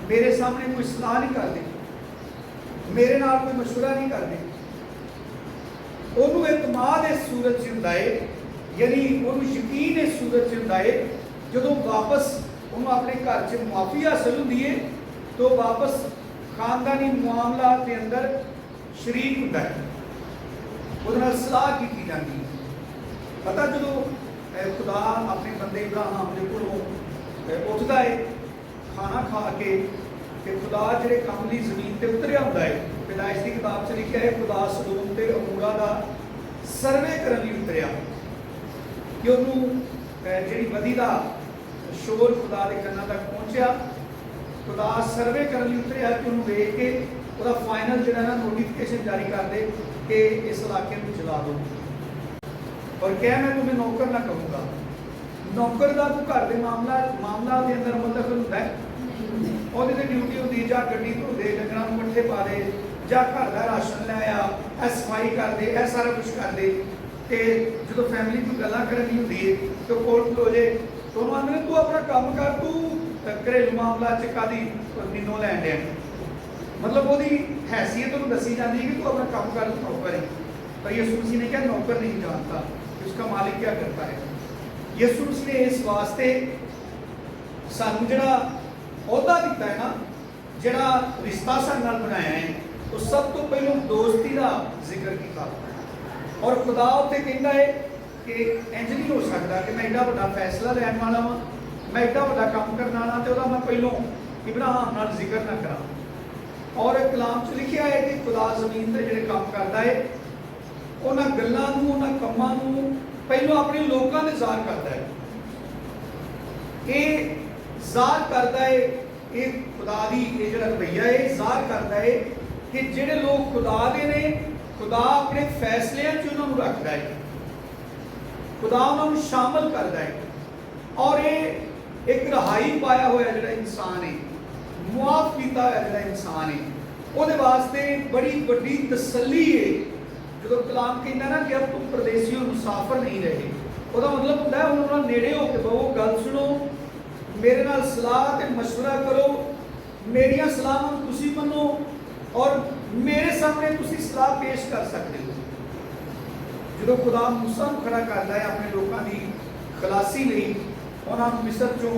ਮੇਰੇ ਸਾਹਮਣੇ ਕੋਈ ਸਲਾਹ ਨਹੀਂ ਕਰਦੇ, ਮੇਰੇ ਨਾਲ ਕੋਈ ਮਸ਼ਵਰਾ ਨਹੀਂ ਕਰਦੇ। ਉਹਨੂੰ ਇਤਮਾਦ ਇਸ ਸੂਰਤ 'ਚ ਹੁੰਦਾ ਹੈ, ਯਾਨੀ ਉਹਨੂੰ ਯਕੀਨ ਇਸ ਸੂਰਤ 'ਚ ਹੁੰਦਾ ਹੈ ਜਦੋਂ ਵਾਪਸ ਉਹਨੂੰ ਆਪਣੇ ਘਰ 'ਚ ਮੁਆਫੀ ਹਾਸਲ ਹੁੰਦੀ ਹੈ ਤਾਂ ਵਾਪਸ ਖਾਨਦਾਨੀ ਮਾਮਲਾਤ ਦੇ ਅੰਦਰ ਸ਼ਰੀਕ ਹੁੰਦਾ ਹੈ, ਉਹਦੇ ਨਾਲ ਸਲਾਹ ਕੀਤੀ ਜਾਂਦੀ ਹੈ। ਪਤਾ ਜਦੋਂ ਖੁਦਾ ਆਪਣੇ ਬੰਦੇ ਇਬਰਾਹਿਮ ਦੇ ਕੋਲੋਂ ਉੱਠਦਾ ਹੈ ਖਾਣਾ ਖਾ ਕੇ ਕਿ ਖੁਦਾ ਜਿਹੜੇ ਕੰਮ ਲਈ ਜ਼ਮੀਨ ਤੇ ਉਤਰਿਆ ਹੁੰਦਾ ਹੈ, ਪੈਦਾਇਸ਼ ਦੀ ਕਿਤਾਬ 'ਚ ਲਿਖਿਆ ਹੈ ਖੁਦਾ ਸਦੋਮ ਤੇ ਅਮੋਰਾ ਦਾ ਸਰਵੇ ਕਰਨ ਲਈ ਉਤਰਿਆ ਕਿ ਉਹਨੂੰ ਜਿਹੜੀ ਬਦੀ ਦਾ ਸ਼ੋਰ ਖੁਦਾ ਦੇ ਕੰਨਾਂ ਤੱਕ ਪਹੁੰਚਿਆ। ਖੁਦਾ ਸਰਵੇ ਕਰਨ ਲਈ ਉਤਰਿਆ ਕਿ ਉਹਨੂੰ ਵੇਖ ਕੇ ਉਹਦਾ ਫਾਈਨਲ ਜਿਹੜਾ ਨਾ ਨੋਟੀਫਿਕੇਸ਼ਨ ਜਾਰੀ ਕਰ ਦੇ ਕਿ ਇਸ ਇਲਾਕੇ ਨੂੰ ਚਲਾ ਦਿਓ ਔਰ ਕਹਿ ਮੈਂ तुम्हें नौकर ना कहूँगा। नौकर ਦਾ ਤੂੰ ਘਰ ਦੇ ਮਾਮਲਾ ਦੇ ਅੰਦਰ ਮੁਤਲਕ ਹੁੰਦਾ ਹੈ, ਉਹਦੀ ਤੇ ਡਿਊਟੀ ਹੁੰਦੀ ਜਾਂ ਗੱਡੀ ਧੋ ਦੇ, ਡੰਗਰਾਂ ਨੂੰ ਪੱਠੇ ਪਾ ਦੇ, ਜਾਂ ਘਰ ਦਾ ਰਾਸ਼ਨ ਲੈ ਆ, ਇਹ ਸਫਾਈ ਕਰ ਦੇ, ਇਹ ਸਾਰਾ ਕੁਝ ਕਰ ਦੇ। ਤੇ ਜਦੋਂ ਫੈਮਿਲੀ ਕੋਈ ਗੱਲਾਂ ਕਰਨੀ ਹੁੰਦੀ ਹੈ ਤੇ ਕੋਲ ਖਲੋ ਜੇ ਤਾਂ ਉਹਨੂੰ ਆਂਦੇ ਤੂੰ ਆਪਣਾ ਕੰਮ ਕਰ, ਤੂੰ ਘਰੇਲੂ ਮਾਮਲਾ 'ਚ ਕਾਹਦੀ ਨਿਨੋ ਲੈਣ ਡਿਆ। मतलब ਉਹਦੀ हैसियत ਉਹਨੂੰ ਦੱਸੀ ਜਾਂਦੀ है कि तू अपना काम कर, तू नौकर है। पर यीशु मसीह ने क्या नौकर नहीं जानता कि उसका मालिक क्या करता है। यीशु मसीह ने इस वास्ते सानू ਜਿਹੜਾ ਅਹੁਦਾ ਦਿੱਤਾ ਹੈ ਨਾ, ਜਿਹੜਾ ਰਿਸ਼ਤਾ ਸਾਡੇ ਨਾਲ ਬਣਾਇਆ ਹੈ, ਉਹ ਸਭ ਤੋਂ ਪਹਿਲਾਂ ਦੋਸਤੀ ਦਾ ਜ਼ਿਕਰ ਕੀਤਾ ਔਰ ਖੁਦਾ ਉੱਤੇ ਕਹਿੰਦਾ ਹੈ ਕਿ ਇੰਜ ਨਹੀਂ ਹੋ ਸਕਦਾ ਕਿ ਮੈਂ ਐਡਾ ਵੱਡਾ ਫੈਸਲਾ ਲੈਣ ਵਾਲਾ ਵਾਂ, ਮੈਂ ਐਡਾ ਵੱਡਾ ਕੰਮ ਕਰਨ ਵਾਲਾ ਤੇ ਉਹਦਾ ਮੈਂ ਪਹਿਲੋਂ ਇਬਰਾਹਿਮ ਨਾਲ ਜ਼ਿਕਰ ਨਾ ਕਰਾਂ। ਔਰ ਕਲਾਮ 'ਚ ਲਿਖਿਆ ਹੈ ਕਿ ਖੁਦਾ ਜ਼ਮੀਨ ਤੇ ਜਿਹੜੇ ਕੰਮ ਕਰਦਾ ਹੈ ਉਹਨਾਂ ਗੱਲਾਂ ਨੂੰ, ਉਹਨਾਂ ਕੰਮਾਂ ਨੂੰ ਪਹਿਲੋਂ ਆਪਣੇ ਲੋਕਾਂ ਦੇ ਜ਼ਾਹਰ ਕਰਦਾ ਹੈ। ਇਹ ਜ਼ਾਹਰ ਕਰਦਾ ਹੈ, ਇਹ ਖੁਦਾ ਦੀ ਇਹ ਜਿਹੜਾ ਰਵੱਈਆ ਹੈ ਜ਼ਾਹਰ ਕਰਦਾ ਹੈ ਕਿ ਜਿਹੜੇ ਲੋਕ ਖੁਦਾ ਦੇ ਨੇ, ਖੁਦਾ ਆਪਣੇ ਫੈਸਲਿਆਂ 'ਚ ਉਹਨਾਂ ਨੂੰ ਰੱਖਦਾ ਹੈ, ਖੁਦਾ ਉਹਨਾਂ ਨੂੰ ਸ਼ਾਮਲ ਕਰਦਾ ਹੈ ਔਰ ਇਹ ਇੱਕ ਰਿਹਾਈ ਪਾਇਆ ਹੋਇਆ ਜਿਹੜਾ ਇਨਸਾਨ ਹੈ, ਮੁਆਫ ਕੀਤਾ ਹੋਇਆ ਜਿਹੜਾ ਇਨਸਾਨ ਹੈ, ਉਹਦੇ ਵਾਸਤੇ ਬੜੀ ਵੱਡੀ ਤਸੱਲੀ ਹੈ। ਜਦੋਂ ਕਲਾਮ ਕਹਿੰਦਾ ਨਾ ਕਿ ਅਬ ਤੁਮ ਪਰਦੇਸੀ ਹੋ ਮੁਸਾਫਰ ਨਹੀਂ ਰਹੇ, ਉਹਦਾ ਮਤਲਬ ਹੁੰਦਾ ਹੈ ਉਹਨਾਂ ਨਾਲ ਨੇੜੇ ਹੋ ਕੇ ਬਹੋ, ਗੱਲ ਸੁਣੋ, ਮੇਰੇ ਨਾਲ ਸਲਾਹ ਤੇ ਮਸ਼ਵਰਾ ਕਰੋ, मेरिया सलाहां नूं तुसीं मन्नो और मेरे सामने तुसीं सलाह पेश कर सकते हो। जो खुदा मूसा नूं खड़ा करता है अपने लोगों की खलासी लई, उन्हां नूं मिस्र चों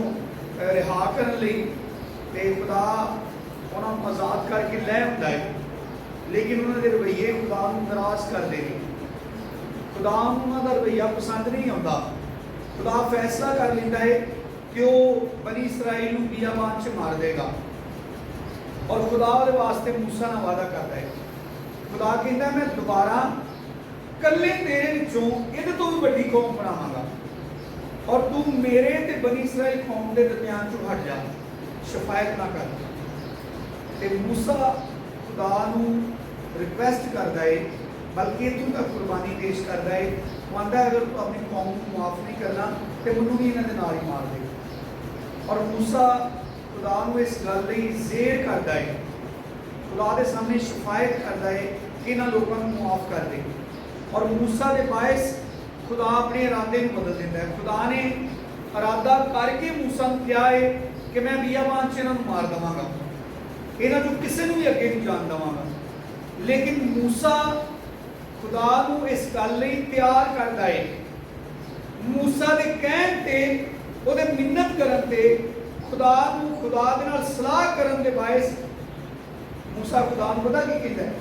रिहा करन लई, ते खुदा उन्हां नूं आज़ाद करके लै आउंदा है, लेकिन उन्हां दे रवैये खुदा नूं नाराज़ करदे ने। खुदा नूं उन्हां दा रवैया पसंद नहीं आउंदा। खुदा फैसला कर लैंदा है कि वह बनी इसराइल नूं बियाबान च मार देगा, और खुदा उहदे वास्ते मूसा नाल वादा करता है। खुदा कहता मैं दोबारा कल्ले तेरे विचों इहदे तो भी वड्डी कौम बनावांगा, और तू मेरे ते बनी इसराइल कौम के दरम्यान चों हट जा, शफायत ना कर। ते मूसा खुदा नूं रिक्वेस्ट करता है, बल्कि इत्थों तक कुर्बानी पेश करता है। वो आंदा अगर तू अपनी कौम को माफ़ नहीं करना तो मैनूं भी इन्हां दे नाल ही मार दे। और मूसा खुदा नूं इस गल लई ज़ेर करता है, खुदा दे सामने शफायत करता है कि इन्हां लोकां नूं माफ़ कर दे। और मूसा दे बायस खुदा अपने इरादे नूं बदल देता है। खुदा ने इरादा करके मूसा नूं कहा है कि मैं बियाबान च इन्हां नूं मार देवांगा, इन्हां चों किसी नूं भी अगे नहीं जान देवांगा। लेकिन मूसा खुदा नूं इस गल लई तैयार करता है। मूसा दे कहण ते उहदे मिन्नत करन ते खुदा नूं खुदा दे नाल सलाह करन दे बायस मूसा खुदा नूं पता की कहंदा है?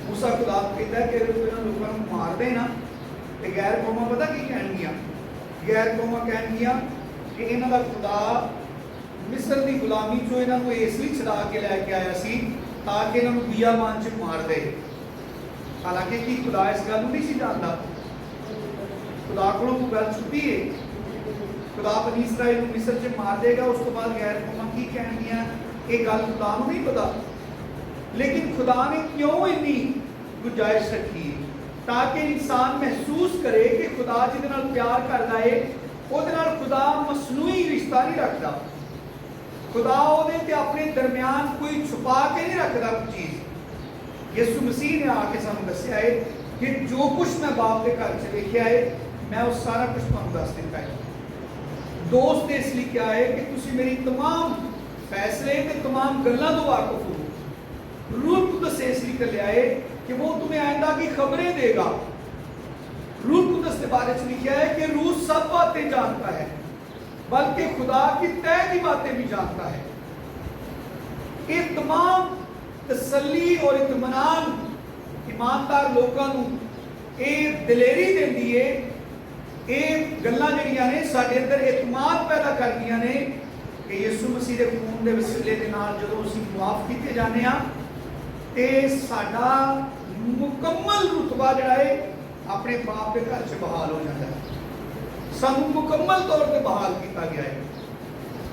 मूसा खुदा नूं कहंदा है कि अगर तू इन्हां लोकां नूं मार दे ना ते गैर कौमां पता की कहणगियां? गैर कौमां कहणगियां कि इन्हां दा खुदा मिस्र दी गुलामी चों इन्हां नूं इसलिए छुड़ा के लैके आया सी ताकि इन्हां नूं बियाबान च मार दे। हालांकि कि खुदा इस गल नहीं सी जानता। खुदा को गल छुपी है। खुदा बनी इसराइल को मिस्र च मार देगा, उस तो बाद गैर कौमां की कहणगियां, ये गल खुदा को नहीं पता। लेकिन खुदा ने क्यों इन्नी गुंजाइश रखी है? ताकि इंसान महसूस करे कि खुदा जिहदे नाल प्यार करता है उहदे नाल खुदा मसनूई रिश्ता नहीं रखता। खुदा उहदे ते अपने दरम्यान कोई छुपा के नहीं रखता कोई चीज़। यीशु मसीह ने आके सानू दस्सिया है कि जो कुछ मैं बाप के घर च देखा है मैं वो सारा कुछ तुहानू दस दिता है। दोस्त इसलिए क्या है कि तुसी मेरी तमाम फैसले ते तमाम गल्लां तो वाकिफ हो। रूह कुदस इसलिए कलिया है कि वो तुम्हें आइंदा की खबरें देगा। रूह कुदस के बारे में लिखा है कि रूह सब बातें जानता है, बल्कि खुदा की तय की बातें भी जानता है। ये तमाम तसल्ली और इत्मीनान ईमानदार लोगों को ये दिलेरी देती है। ये गल्लां जिहड़ियां ने साडे अंदर इत्मीनान पैदा करदियां ने कि यीशु मसीह के खून के वसीले के नाल जदों असीं मुआफ कीते जाने आ ते साडा मुकम्मल रुतबा जिहड़ा है अपने बाप के घर च बहाल हो जाता है। सानू मुकम्मल तौर पर बहाल किया गया है।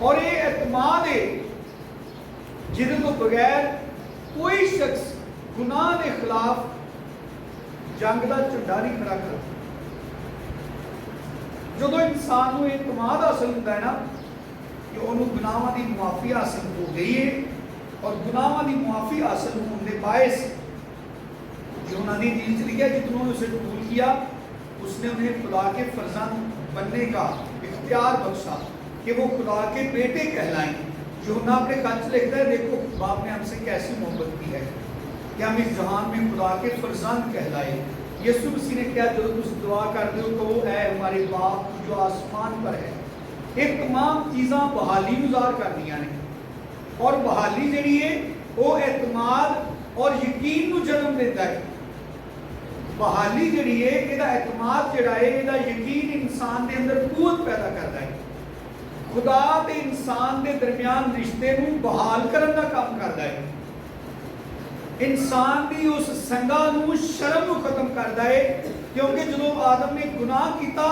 और ये एतमाद है जिहदे तो बगैर कोई शख्स गुनाह के खिलाफ जंग का झंडा नहीं खड़ा करता। जो इंसान को एतमाद हासिल होता है ना कि उन्होंने गुनाहों की मुआफ़ी हासिल हो गई है, और गुनाहों की मुआफ़ी हासिल होने के बायस जो उन्होंने दिल च लिखा जितनों उसे कबूल किया उसने उन्हें खुदा के फर्जंद बनने का इख्तियार बख्शा कि वो खुदा के बेटे कहलाएं। यूहन्ना अपने खत लिखता है, देखो बाप ने हमसे कैसी मोहब्बत की है कि हम इस जहान में खुदा के फर्जंद कहलाए। यीशु मसीह ने क्या जो तुम दुआ करते हो तो वो है हमारे बाप जो आसमान पर है। ये तमाम चीज़ा बहाली गुजार कर दिया ने, और बहाली जी है वो एतमाद और यकीन को जन्म देता है। बहाली जी है इसका एतमाद जोड़ा है, इसका यकीन इंसान के अंदर कुवत पैदा करता है। खुदा ते इंसान के दरमियान रिश्ते को बहाल करने का काम करता है। इंसान की उस संगा नूं शर्म को खत्म करता है, क्योंकि जो आदम ने गुनाह किया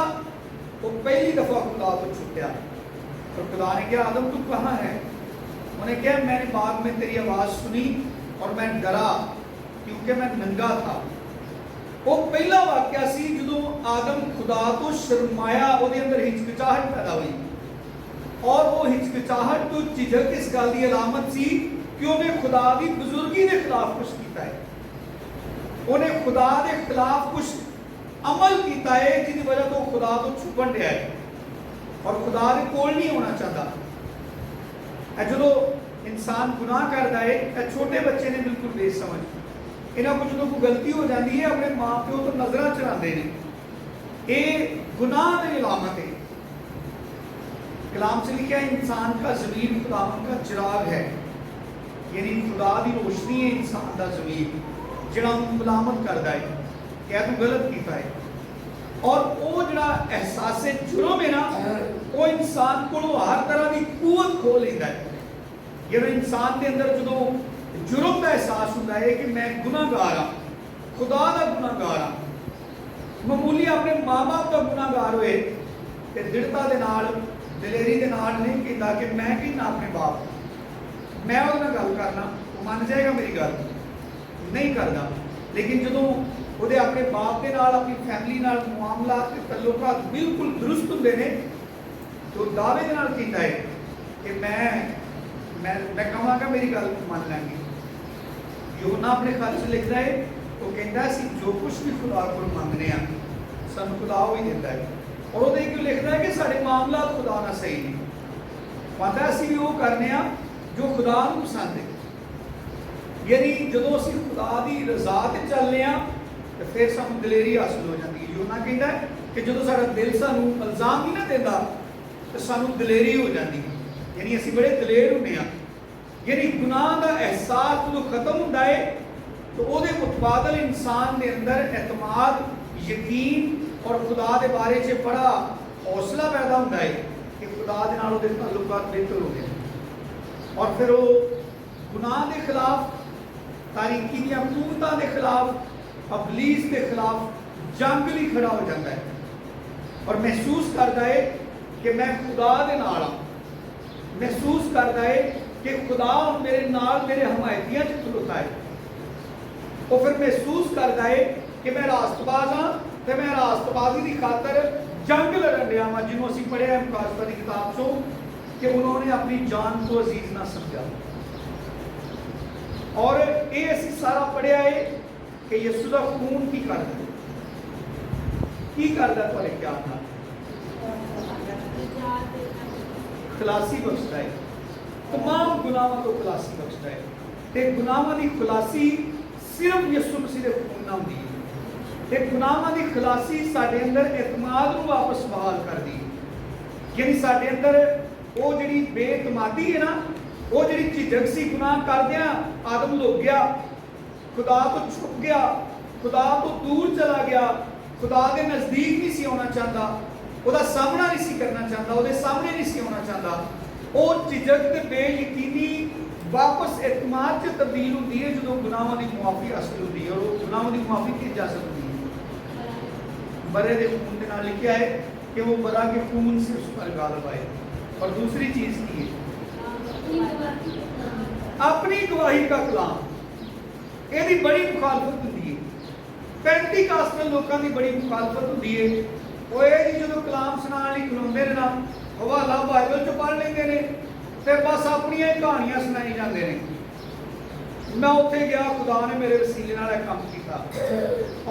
वो पहली दफा खुदा को छुट्या, और खुदा ने कहा आदम तू कहाँ है? उन्हें कहा मैंने बाग में तेरी आवाज़ सुनी और मैं डरा क्योंकि मैं नंगा था। वो पहला वाक्य सी जो आदम खुदा तो शर्माया, वो अंदर हिचकिचाहट पैदा हुई, और वो हिचकिचाहट तो झिझक इस गल की अलामत सी कि उन्हें खुदा की बुजुर्गी के खिलाफ कुछ किया है, उन्हें खुदा के खिलाफ कुछ अमल किया है जिसकी वजह तो खुदा तो छुपन दिया है और खुदा के कोल नहीं होना चाहता। जो इंसान गुनाह करता है, छोटे बच्चे ने बिल्कुल बेसमझ, इन्हों को जो कोई गलती हो जाती है अपने माँ प्यो तो नजर चढ़ाते हैं, ये गुनाह की अलामत है। कलाम से लिखा है इंसान का ज़मीर खुदावन का चिराग है, यानी खुदा की रोशनी है इंसान का ज़मीर, जिहड़ा मलामत करता है क्या तू गलत किया है। और वो जड़ा एहसास जुर्म है ना, वो इंसान को हर तरह की कुवत खो लेता है। जब इंसान के अंदर जो जुर्म का एहसास होता है कि मैं गुनाहगार हाँ, खुदा का गुनाहगार हाँ, मामूली अपने माँ बाप का गुनाहगार होए तो दृढ़ता के नाल दलेरी के नाल नहीं कहता कि मैं कहना अपने बाप, मैं वो गल करना, वो मान जाएगा मेरी गल नहीं करता। लेकिन जो ਉਹਦੇ अपने बाप के नाल अपनी फैमिली नाल मामलात ते तल्लुकात बिल्कुल दुरुस्त होंदे ने, तो दावे के नाल कहता है कि मैं कहांगा मेरी गल मान लेंगे। यूहन्ना अपने खत च लिखता है, वो कहता है जो कुछ भी खुदा को मंगने आ सानू खुदा वो ही देता है। और वो क्यों लिखता है कि साढ़े मामलात खुदा ना सही नहीं, पता असीं भी वो करने आ जो खुदा नूं पसंद है। यानी जो असीं खुदा की रज़ा ते चलने आ तो फिर सानू दलेरी हासिल हो जाती है। यूहन्ना कहता है कि जो साਡਾ दिल सानू इल्जाम नहीं ना देता तो सानू दलेरी हो जाती है, यानी असीं बड़े दलेर होंगे हैं। यानी गुनाह का एहसास जो खत्म होता है तो वो मुतबादल इंसान के अंदर एतमाद, यकीन और खुदा के बारे च बड़ा हौसला पैदा होता है कि खुदा के नाल उहदे ताल्लुकात बेहतर हो गए। और फिर वो गुनाह के खिलाफ, तारीकी दी पूर्णता के खिलाफ, अबलीस के खिलाफ जंग भी खड़ा हो जाता है और महसूस करता है कि मैं खुदा के नाल हाँ, महसूस करता है कि खुदा मेरे नाल मेरे हमायतियां च खलोता है। वो फिर महसूस करता है कि मैं रास्तबाज हाँ तो मैं रास्तबाजी की खातर जंग लड़न दिया वा, जिन्हों असीं पढ़िया मुकाशफा की किताब चो कि उन्होंने अपनी जान को अजीज ना समझा। और ये असीं सारा पढ़िया है कि यीशु का खून की करता तुम्हारे क्या था, खलासी बख्शता है, तमाम गुनाहों तो खलासी बख्शता है। ते गुनाहों की खलासी सिर्फ यीशु मसीह के खून नाल होंदी है। ते गुनाहों की खलासी साडे अंदर एतमाद नूं वापस बहाल कर दी, यानी साडे अंदर वो जिहड़ी बेइतमादी है ना, वो जिहड़ी झिझक सी गुनाह करदियां आदम लुक गया, खुदा तो छुप गया, खुदा तो दूर चला गया, खुदा के नज़दीक नहीं सी आना चाहता, उसका सामना नहीं सी करना चाहता, उसके सामने नहीं सी आना चाहता। वो झिझक ते बेयकीनी वापस एतमाद च तब्दील होती है जो गुनाहों की मुआफ़ी हासिल होती है। और गुनाहों की मुआफ़ी की जा सकती है बरे के खून के नाल लिखा है कि वो बरा के खून से उस पर गालिब आए। और दूसरी चीज़ की है अपनी गवाही का कलाम, यदि बड़ी मुखालफत होती है। पेंटिकास्टल लोगों की बड़ी मुखालफत होती है, वो ये जो कलाम सुनाने लई खलोंदे ने ना, हवाला बाइबल च पढ़ लेंदे ने ते बस अपनी कहानियां सुनाई जाते हैं। मैं उत्थे गया, खुदा ने मेरे वसीले नाल काम किया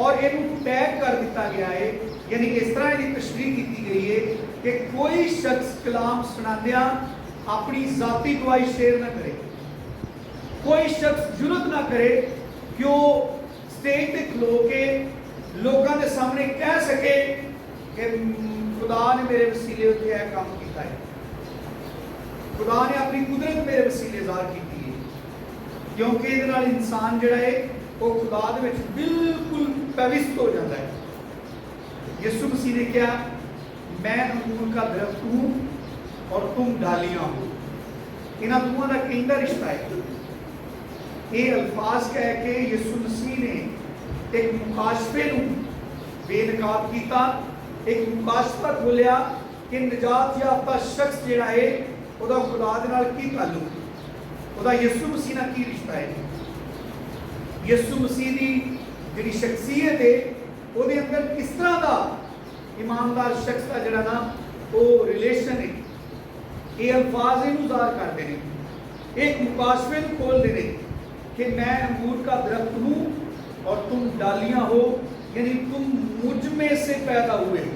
और इनू टैग कर दिता गया है, यानी इस तरह की तशरीह की गई है कि कोई शख्स कलाम सुनादिया अपनी जाती गवाही शेयर न करे, कोई शख्स जुरत ना करे कि वो स्टेज पे खलो के लोगों के सामने कह सके कि खुदा ने मेरे वसीले उत्ते यह काम किया है, खुदा ने अपनी कुदरत मेरे वसीले ज़ाहिर की है। क्योंकि ये इंसान जिहड़ा है वो खुदा दे विच बिल्कुल पवित्र हो जाता है। यीशु मसीह ने कहा, मैं अंगूर का दरख्त हूँ और तुम डालियाँ हो। इन्हां दोवां दा केंद्र रिश्ता है। ये अल्फाज कह के यीशु मसीह ने एक मुकाशफे नूं बेनकाब किया, एक मुकाशफा खोलिया कि निजात याफ्ता शख्स जिहड़ा है ਉਹਦਾ खुदा दे नाल की ताल्लुक, ਉਹਦਾ यीशु मसीह नाल की रिश्ता है। यीशु मसीह की जिहड़ी शख्सियत है ਉਹਦੇ अंदर किस तरह का ईमानदार शख्स का जिहड़ा ना वो रिलेशन है, ये अल्फाज इनू ज़ाहिर करते हैं। एक मुकाशफे को खोलते हैं कि मैं अंगूर का दरख्त हूँ और तुम डालियाँ हो, यानी तुम मुझ में से पैदा हुए हो,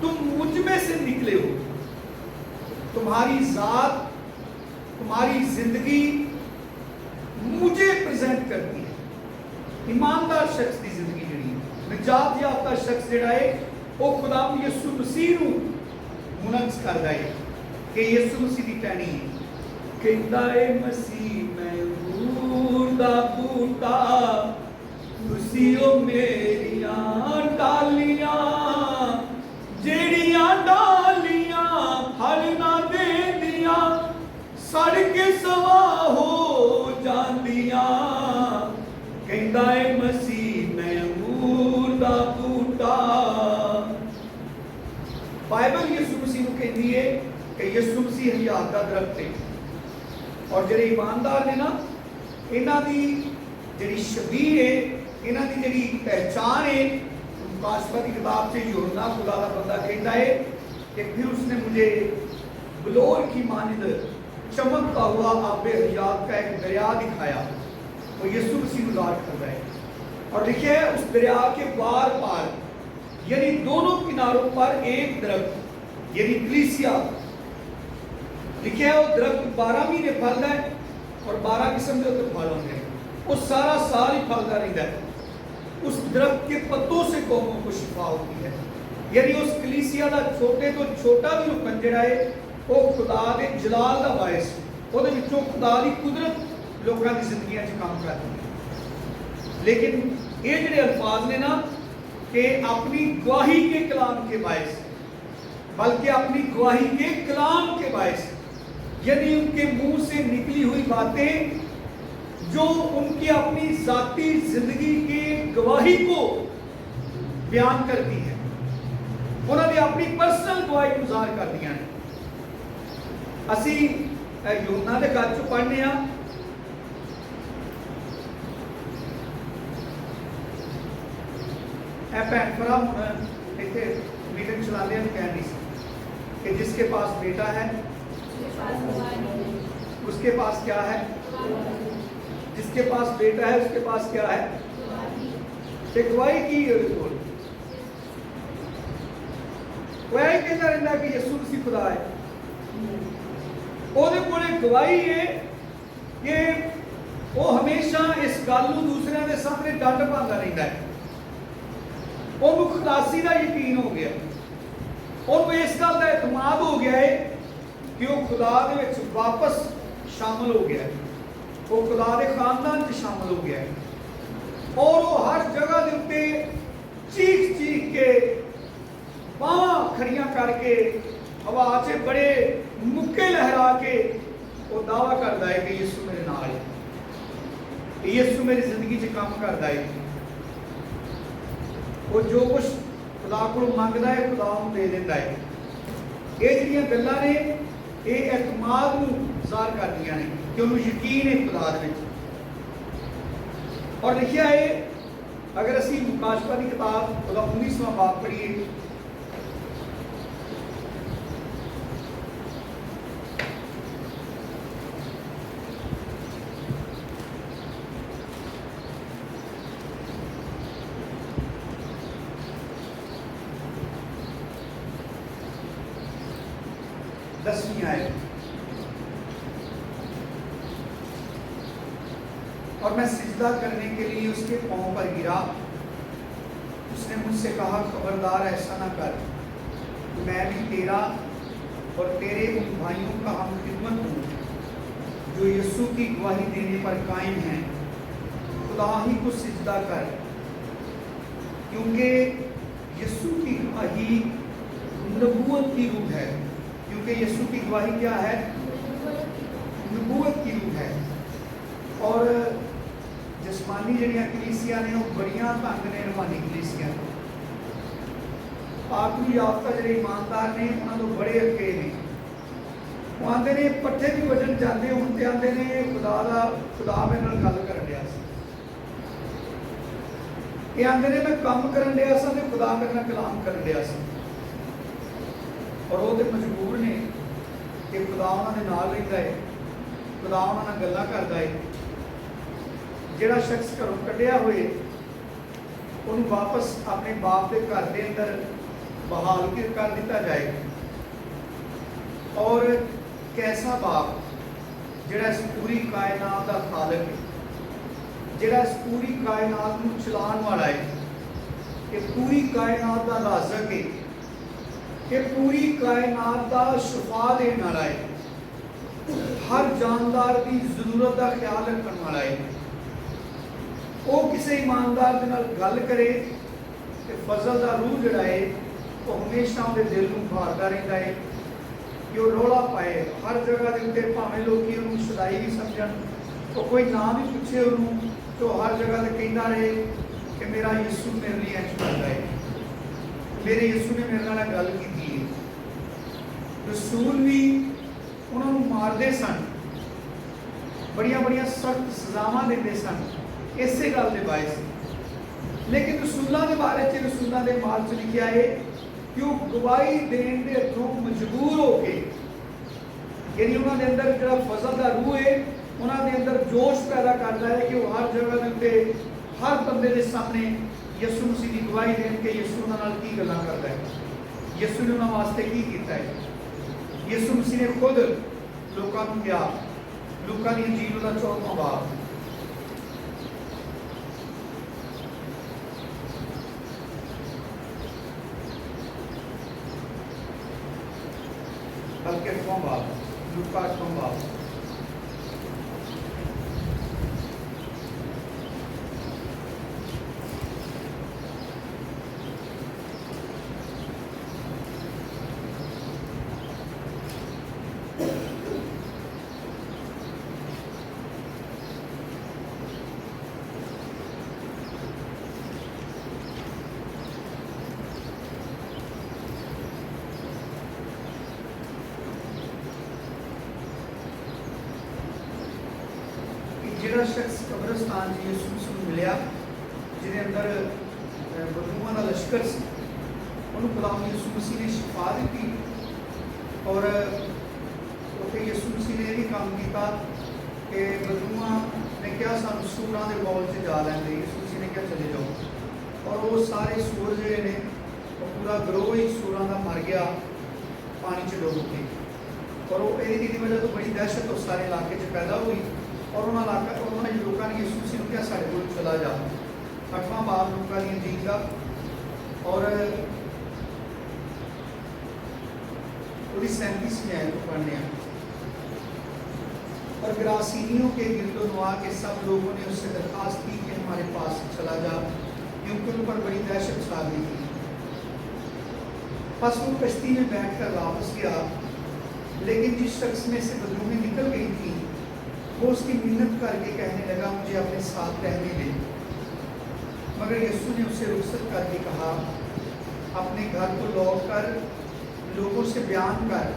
तुम मुझ में से निकले हो, तुम्हारी जात तुम्हारी जिंदगी मुझे प्रेजेंट करती है। ईमानदार शख्स की जिंदगी जी निजात याफ्ता शख्स जोड़ा है वो खुदाम यसू मसीह मुनक्स करता है कि यसू मसीह की टहनी है कहता है मसीह मैं अंगूर दा बूटा तुसी ओ मेरियां डालियां जेड़ियां डालियां फल ना देंदियां सड़ के सवा हो जांदियां कहता है मसीह मैं अंगूर दा बूटा। बाइबल यसू मसीह को कहती है कि यसू मसीह हयात का दरख्त है और जो ईमानदार ने ना इन्हां दी जिहड़ी शबीह है इन्हां दी जिहड़ी पहचान है मुकाशफा की किताब से यूहन्ना खुदा का बंदा कहता है कि फिर उसने मुझे बलौर की मानिंद चमकता हुआ आबे हयात का एक दरिया दिखाया वो यीशु मसीह को याद करता है और लिखे है उस दरिया के पार पार यानी दोनों किनारों पर एक दरख्त यानी कलीसिया लिखे है वो दरख्त 12 महीने फलता है और 12 किस्म के फल होंगे वो सारा साल ही फलता रहता है। उस दरख्त के पत्तों से कौमों को शिफा होती है यानी उस कलीसिया का छोटे तो छोटा भी रुकन जड़ा है वो खुदा के जलाल का बायस वो खुदा की कुदरत लोगों की जिंदगी काम करती है। लेकिन ये जोड़े अल्फाज ने ना कि अपनी गवाही के कलाम के बायस बल्कि अपनी गवाही के कलाम के बायस यानी उनके मुंह से निकली हुई बातें जो उनकी अपनी जाती जिंदगी की गवाही को बयान करती है उन्होंने अपनी पर्सनल गवाही गुजार कर दिया है। असी यूहन्ना के घर चो पढ़ने भैन भरा हूँ इतने मीटिंग चलाने कह नहीं सकते कि जिसके पास बेटा है उसके पास क्या है जिसके पास बेटा है उसके पास क्या है गवाही की गवाही कहता रहता कि यीशु मसीह खुदा है ਉਹਦੇ ਕੋਲੇ गवाही है कि वो हमेशा इस गल ਨੂੰ दूसरों के सामने डंड पाਉਂਦਾ रहता है ਉਹਨੂੰ ਖੁਦਾਸੀ ਦਾ ਯਕੀਨ ਹੋ ਗਿਆ ਉਹਨੂੰ ਇਸ ਗੱਲ ਦਾ ਇਤਮਾਦ ਹੋ ਗਿਆ ਹੈ कि वो खुदा दे विच वापस शामिल हो गया वो खुदा के खानदान से शामिल हो गया और वो हर जगह के उत्ते चीख चीख के बाहां खड़ियां करके हवा से बड़े मुक्के लहरा के वो दावा करता है कि यीशु मेरे नाल है यीशु मेरी जिंदगी च काम करता है वो जो कुछ खुदा को मंगता है खुदा उन्हें दे देता है। ये जिहड़ियां गल्लां ने ये एतमाद को ज़ाहिर कर दिया ने कि उन्हें यकीन है खुदा दे विच और लिखा है अगर असी मुकाशफा की किताब 19वां बाब पढ़िए दसवीं आयत और मैं सिजदा करने के लिए उसके पांव पर गिरा उसने मुझसे कहा खबरदार ऐसा ना कर मैं भी तेरा और तेरे उन भाइयों का हम खिदमत हूँ जो यीशु की गवाही देने पर कायम हैं खुदा ही को सिजदा कर क्योंकि यीशु की गवाही नबूवत की रूह है क्योंकि यीशु की गवाही क्या है नबूवत की रूह है और जिस्मानी जड़ियाँ कलीसिया ने वो बड़ियां ढंग ने रूहानी कलीसिया आखिरी याफ्ता जो ईमानदार ने उन्होंने तो बड़े अगे ने वो आते ने पट्ठे भी वजन जाते हूँ तो आते ने खुदा मेरे नाल गल कर दिया ये आते ने मैं काम कर दिया सा तो खुदा मेरे नाल कलाम कर दिया सा और वो तो मजबूर ने कि खुदा उन्होंने नाल रहिंदा है खुदा उन्होंने गल्लां करदा है जिहड़ा शख्स घरों कढ़िया होए उन्हें वापस अपने बाप के घर के अंदर बहाल कर दिता जाए और कैसा बाप ਜਿਹੜਾ ਇਸ ਪੂਰੀ ਕਾਇਨਾਤ ਦਾ ਖਾਲਕ ਹੈ, ਜਿਹੜਾ ਇਸ ਪੂਰੀ ਕਾਇਨਾਤ ਨੂੰ ਚਲਾਉਣ ਵਾਲਾ ਹੈ, ਇਹ ਪੂਰੀ ਕਾਇਨਾਤ ਦਾ ਰਾਜ਼ਕ ਹੈ, ਇਹ ਪੂਰੀ ਕਾਇਨਾਤ ਦਾ ਸ਼ਿਫਾ ਦੇਣ ਵਾਲਾ ਹੈ, ਹਰ ਜਾਨਦਾਰ ਦੀ ਜ਼ਰੂਰਤ ਦਾ ਖਿਆਲ ਰੱਖਣ ਵਾਲਾ ਹੈ। ਉਹ ਕਿਸੇ ਇਮਾਨਦਾਰ ਦੇ ਨਾਲ ਗੱਲ ਕਰੇ ਤੇ ਫਜ਼ਲ ਦਾ ਰੂਹ ਜਿਹੜਾ ਹੈ ਉਹ ਹਮੇਸ਼ਾ ਉਹਦੇ ਦਿਲ ਨੂੰ ਭਾਰਦਾ ਰਹਿੰਦਾ ਹੈ ਕਿ ਉਹ ਰੌਲਾ ਪਾਏ ਹਰ ਜਗ੍ਹਾ ਦੇ ਉੱਤੇ, ਭਾਵੇਂ ਲੋਕੀ ਉਹਨੂੰ ਸ਼ੁਦਾਈ ਵੀ ਸਮਝਣ, ਉਹ ਕੋਈ ਨਾਮ ਵੀ ਪੁੱਛੇ ਉਹਨੂੰ, ਤੇ ਉਹ ਹਰ ਜਗ੍ਹਾ ਤੇ ਕਹਿੰਦਾ ਰਹੇ ਕਿ ਮੇਰਾ ਯਿਸੂ ਮੇਰੇ ਲਈ ਇੰਝ ਕਰਦਾ ਹੈ, ਮੇਰੇ ਯਿਸੂ ਨੇ ਮੇਰੇ ਨਾਲ ਗੱਲ ਕੀਤੀ ਹੈ। ਰਸੂਲ ਵੀ ਉਹਨਾਂ ਨੂੰ ਮਾਰਦੇ ਸਨ, ਬੜੀਆਂ ਬੜੀਆਂ ਸਖਤ ਸਜ਼ਾਵਾਂ ਦਿੰਦੇ ਸਨ ਇਸੇ ਗੱਲ ਦੇ ਬਾਇਸ। ਲੇਕਿਨ ਰਸੂਲਾਂ ਦੇ ਬਾਰੇ 'ਚ ਰਸੂਲਾਂ ਦੇ ਮਾਲ 'ਚ ਲਿਖਿਆ ਹੈ ਕਿ ਉਹ ਗਵਾਹੀ ਦੇਣ ਦੇ ਅੱਗੋਂ ਮਜਬੂਰ ਹੋ ਕੇ, ਯਾਨੀ ਉਹਨਾਂ ਦੇ ਅੰਦਰ ਜਿਹੜਾ ਫਜ਼ਲ ਦਾ ਰੂਹ ਹੈ, ਉਹਨਾਂ ਦੇ ਅੰਦਰ ਜੋਸ਼ ਪੈਦਾ ਕਰਦਾ ਹੈ ਕਿ ਉਹ ਹਰ ਜਗ੍ਹਾ ਦੇ ਉੱਤੇ ਹਰ ਬੰਦੇ ਦੇ ਸਾਹਮਣੇ ਯਿਸੂ ਮਸੀਹ ਦੀ ਗਵਾਹੀ ਦੇਣ ਕਿ ਯਿਸੂ ਉਹਨਾਂ ਨਾਲ ਕੀ ਗੱਲਾਂ ਕਰਦਾ ਹੈ, ਯਿਸੂ ਨੇ ਉਹਨਾਂ ਵਾਸਤੇ ਕੀ ਕੀਤਾ ਹੈ। ਯਿਸੂ ਮਸੀਹ ਨੇ ਖੁਦ ਲੋਕਾਂ ਨੂੰ ਕਿਹਾ, ਲੂਕਾ ਦੀ ਇੰਜੀਲ ਦਾ 14ਵਾਂ ਬਾਬ, बल्कि लूका 8वां ਜਿਹੜਾ ਸ਼ਖਸ ਕਬਰਸਤਾਨ 'ਚ ਯਿਸੂ ਮਸੀਹ ਨੂੰ ਮਿਲਿਆ, ਜਿਹਦੇ ਅੰਦਰ ਬਦੂਆਂ ਦਾ ਲਸ਼ਕਰ ਸੀ, ਉਹਨੂੰ ਗੁਲਾਮ ਯਿਸੂ ਮਸੀਹ ਨੇ ਸ਼ਿਫਾ ਦਿੱਤੀ। ਔਰ ਉੱਥੇ ਯਿਸੂ ਮਸੀਹ ਨੇ ਇਹ ਵੀ ਕੰਮ ਕੀਤਾ ਕਿ ਬਦੂਆਂ ਨੇ ਕਿਹਾ ਸਾਨੂੰ ਸੂਰਾਂ ਦੇ ਬੌਲ 'ਚ ਜਾ ਲੈਂਦੇ, ਯਿਸੂ ਮਸੀਹ ਨੇ ਕਿਹਾ ਚਲੇ ਜਾਓ। ਔਰ ਉਹ ਸਾਰੇ ਸੂਰ ਜਿਹੜੇ ਨੇ ਉਹ ਪੂਰਾ ਗਰੋਹ ਹੀ ਸੂਰਾਂ ਦਾ ਮਰ ਗਿਆ ਪਾਣੀ 'ਚ ਡੁੱਬ ਕੇ। ਔਰ ਉਹ ਇਹਦੀ ਵਜ੍ਹਾ ਤੋਂ ਬੜੀ ਦਹਿਸ਼ਤ ਉਸ ਸਾਰੇ ਇਲਾਕੇ 'ਚ ਪੈਦਾ ਹੋਈ। और उन्होंने लोगों ने यीशु मसीह को क्या साढ़े को चला जा 8वां बाब लूका दी इंजील का और 37 आयत को पढ़ने हैं। और गरासीनियों के गिरदोनवा के सब लोगों ने उससे दरखास्त की कि हमारे पास चला जा, क्योंकि उन पर बड़ी दहशत छा गई थी। बस वो कश्ती में बैठकर वापस गया, लेकिन जिस शख्स में से बदबू निकल गई थी वो उसकी मिन्नत करके कहने लगा मुझे अपने साथ रहने दे। मगर यीशु ने उसे रुखसत करके कहा अपने घर को लौट कर लोगों से बयान कर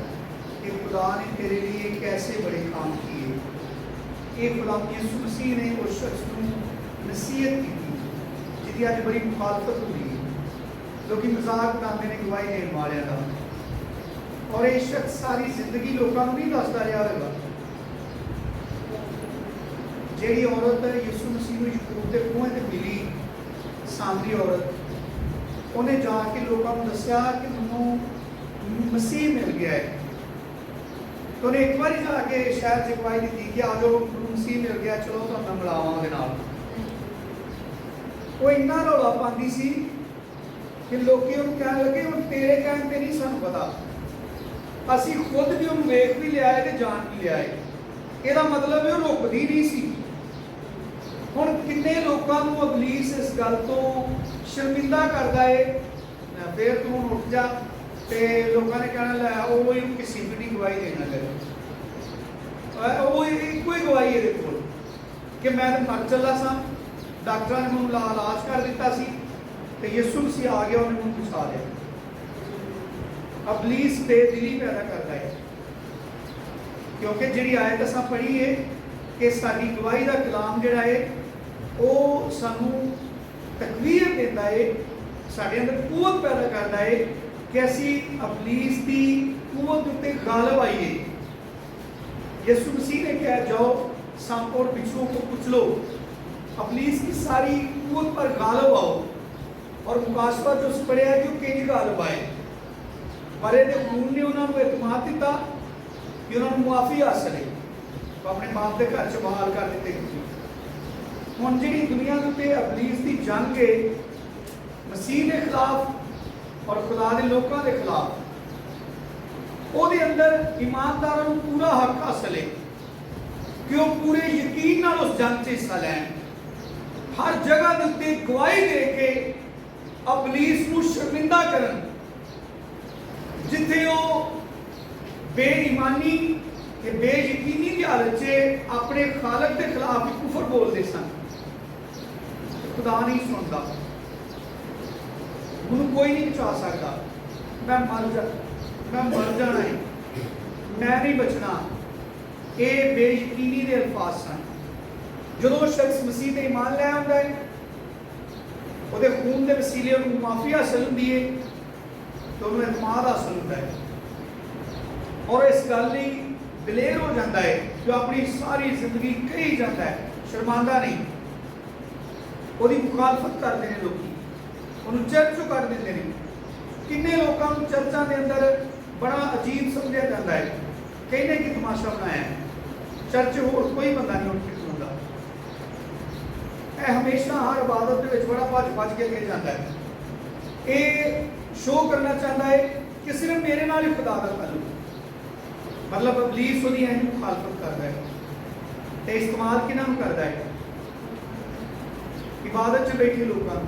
कि खुदा ने तेरे लिए कैसे बड़े काम किए। ये गुलाम यीशु मसीह ने उस शख्स को नसीहत की थी जिसकी अज बड़ी मुखालफत हुई है, लोग मजाक बनाते ने गवाही देने वाले का। और ये शख्स सारी जिंदगी लोगों को नहीं दसता रहा होगा। जी औरत यीशु मसीह को यकूब के खूह से मिली, सामरी औरत, उन्हें जाके लोगों को दसिया कि मैनू मसीह मिल गया है। तो उन्हें एक बार जाके शहर से गवाही दी कि आ जाओ मसीह मिल गया, चलो तो मिलावा। वो इन्ना रौला पाती सी कि लोग कह लगे हम तेरे कहने पर नहीं सानू पता, असी खुद भी उन्हें वेख भी लिया है जान भी लिया है। यदा मतलब है रुकती नहीं सी। हुण किन्ने लोगों को अबलीस इस गल तो शर्मिंदा करता है, फिर तू उठ जा तो लोगों ने कहना लै वो किसी भी नहीं गवाही देना लगे, वो एक ही गवाही है को कि मैं तो मर चला सा, डॉक्टर ने मैं इलाज कर दिता सी तो यीशु मसीह आ गया, उन्हें मैं बचा लिया। अबलीस बेदिली पैदा करता है, क्योंकि जी आयत असां पढ़ी है कि साडी गवाही का कलाम जिहड़ा है वो सानू तकवीर देता है, साडे अंदर कुवत पैदा करता है कि असी अबलीस की कुवत उत्ते गालिब आईए। यीशु मसीह ने कहा जाओ सांपों और बिच्छुओं को कुचलो, अबलीस की सारी कुवत पर गालिब आओ। और मुकाशफा जो पढ़िया कि किंज गालिब आए, मरे दे खून ने उन्होंने एतमाद दिता कि उन्होंने मुआफ़ी हासिल है। अपने बाप के घर च बहाल कर दिते गए। हुण जिहड़ी दुनिया के उत्ते इबलीस की जंग है मसीह के खिलाफ और खुदा के लोगों के खिलाफ, ਉਹਦੇ अंदर ईमानदारों को पूरा हक हासिल है कि वो पूरे यकीन नाल उस जंग च हिस्सा लैन, हर जगह के उत्ते गवाही दे के इबलीस को शर्मिंदा करन, जिथे वो बेईमानी ते बेयकीनी की हालत से अपने खालक के खिलाफ ही कुफर बोलते सन। खुदा नहीं सुनता, उन्होंने कोई नहीं बचा सकता, मैं मर जाना है, मैं नहीं बचना। ये बेयकीनी के अल्फाज सन। जो शख्स मसीह ते ईमान लै आउंदा है, ਉਹਦੇ खून के वसीले उन्होंने माफ़ी हासिल होती है, तो उन्होंने एतमाद हासिल होता है और इस गल लई दिलेर हो जाता है जो अपनी सारी जिंदगी कही जाता है, शर्मांदा नहीं। ਉਹਦੀ मुखालफत करते हैं लोग, उन्होंने चर्च चों कढ़ दिंदे ने। किन्ने लोगों को चर्चा के अंदर बड़ा अजीब समझा जाता है, कहने की तमाशा बनाया है, चर्च होर कोई बंदा नहीं उठ के खलोंदा, हमेशा हर इबादत के बड़ा भज के ले जाता है। ये शो करना चाहता है कि सिर्फ मेरे नाल ही खुदा दा ताल्लुक, मतलब इबलीस उसदी ऐ मुखालफत करता है। तो इस्तेमाल किन्हां करता है? इबादत च बैठे लोगों,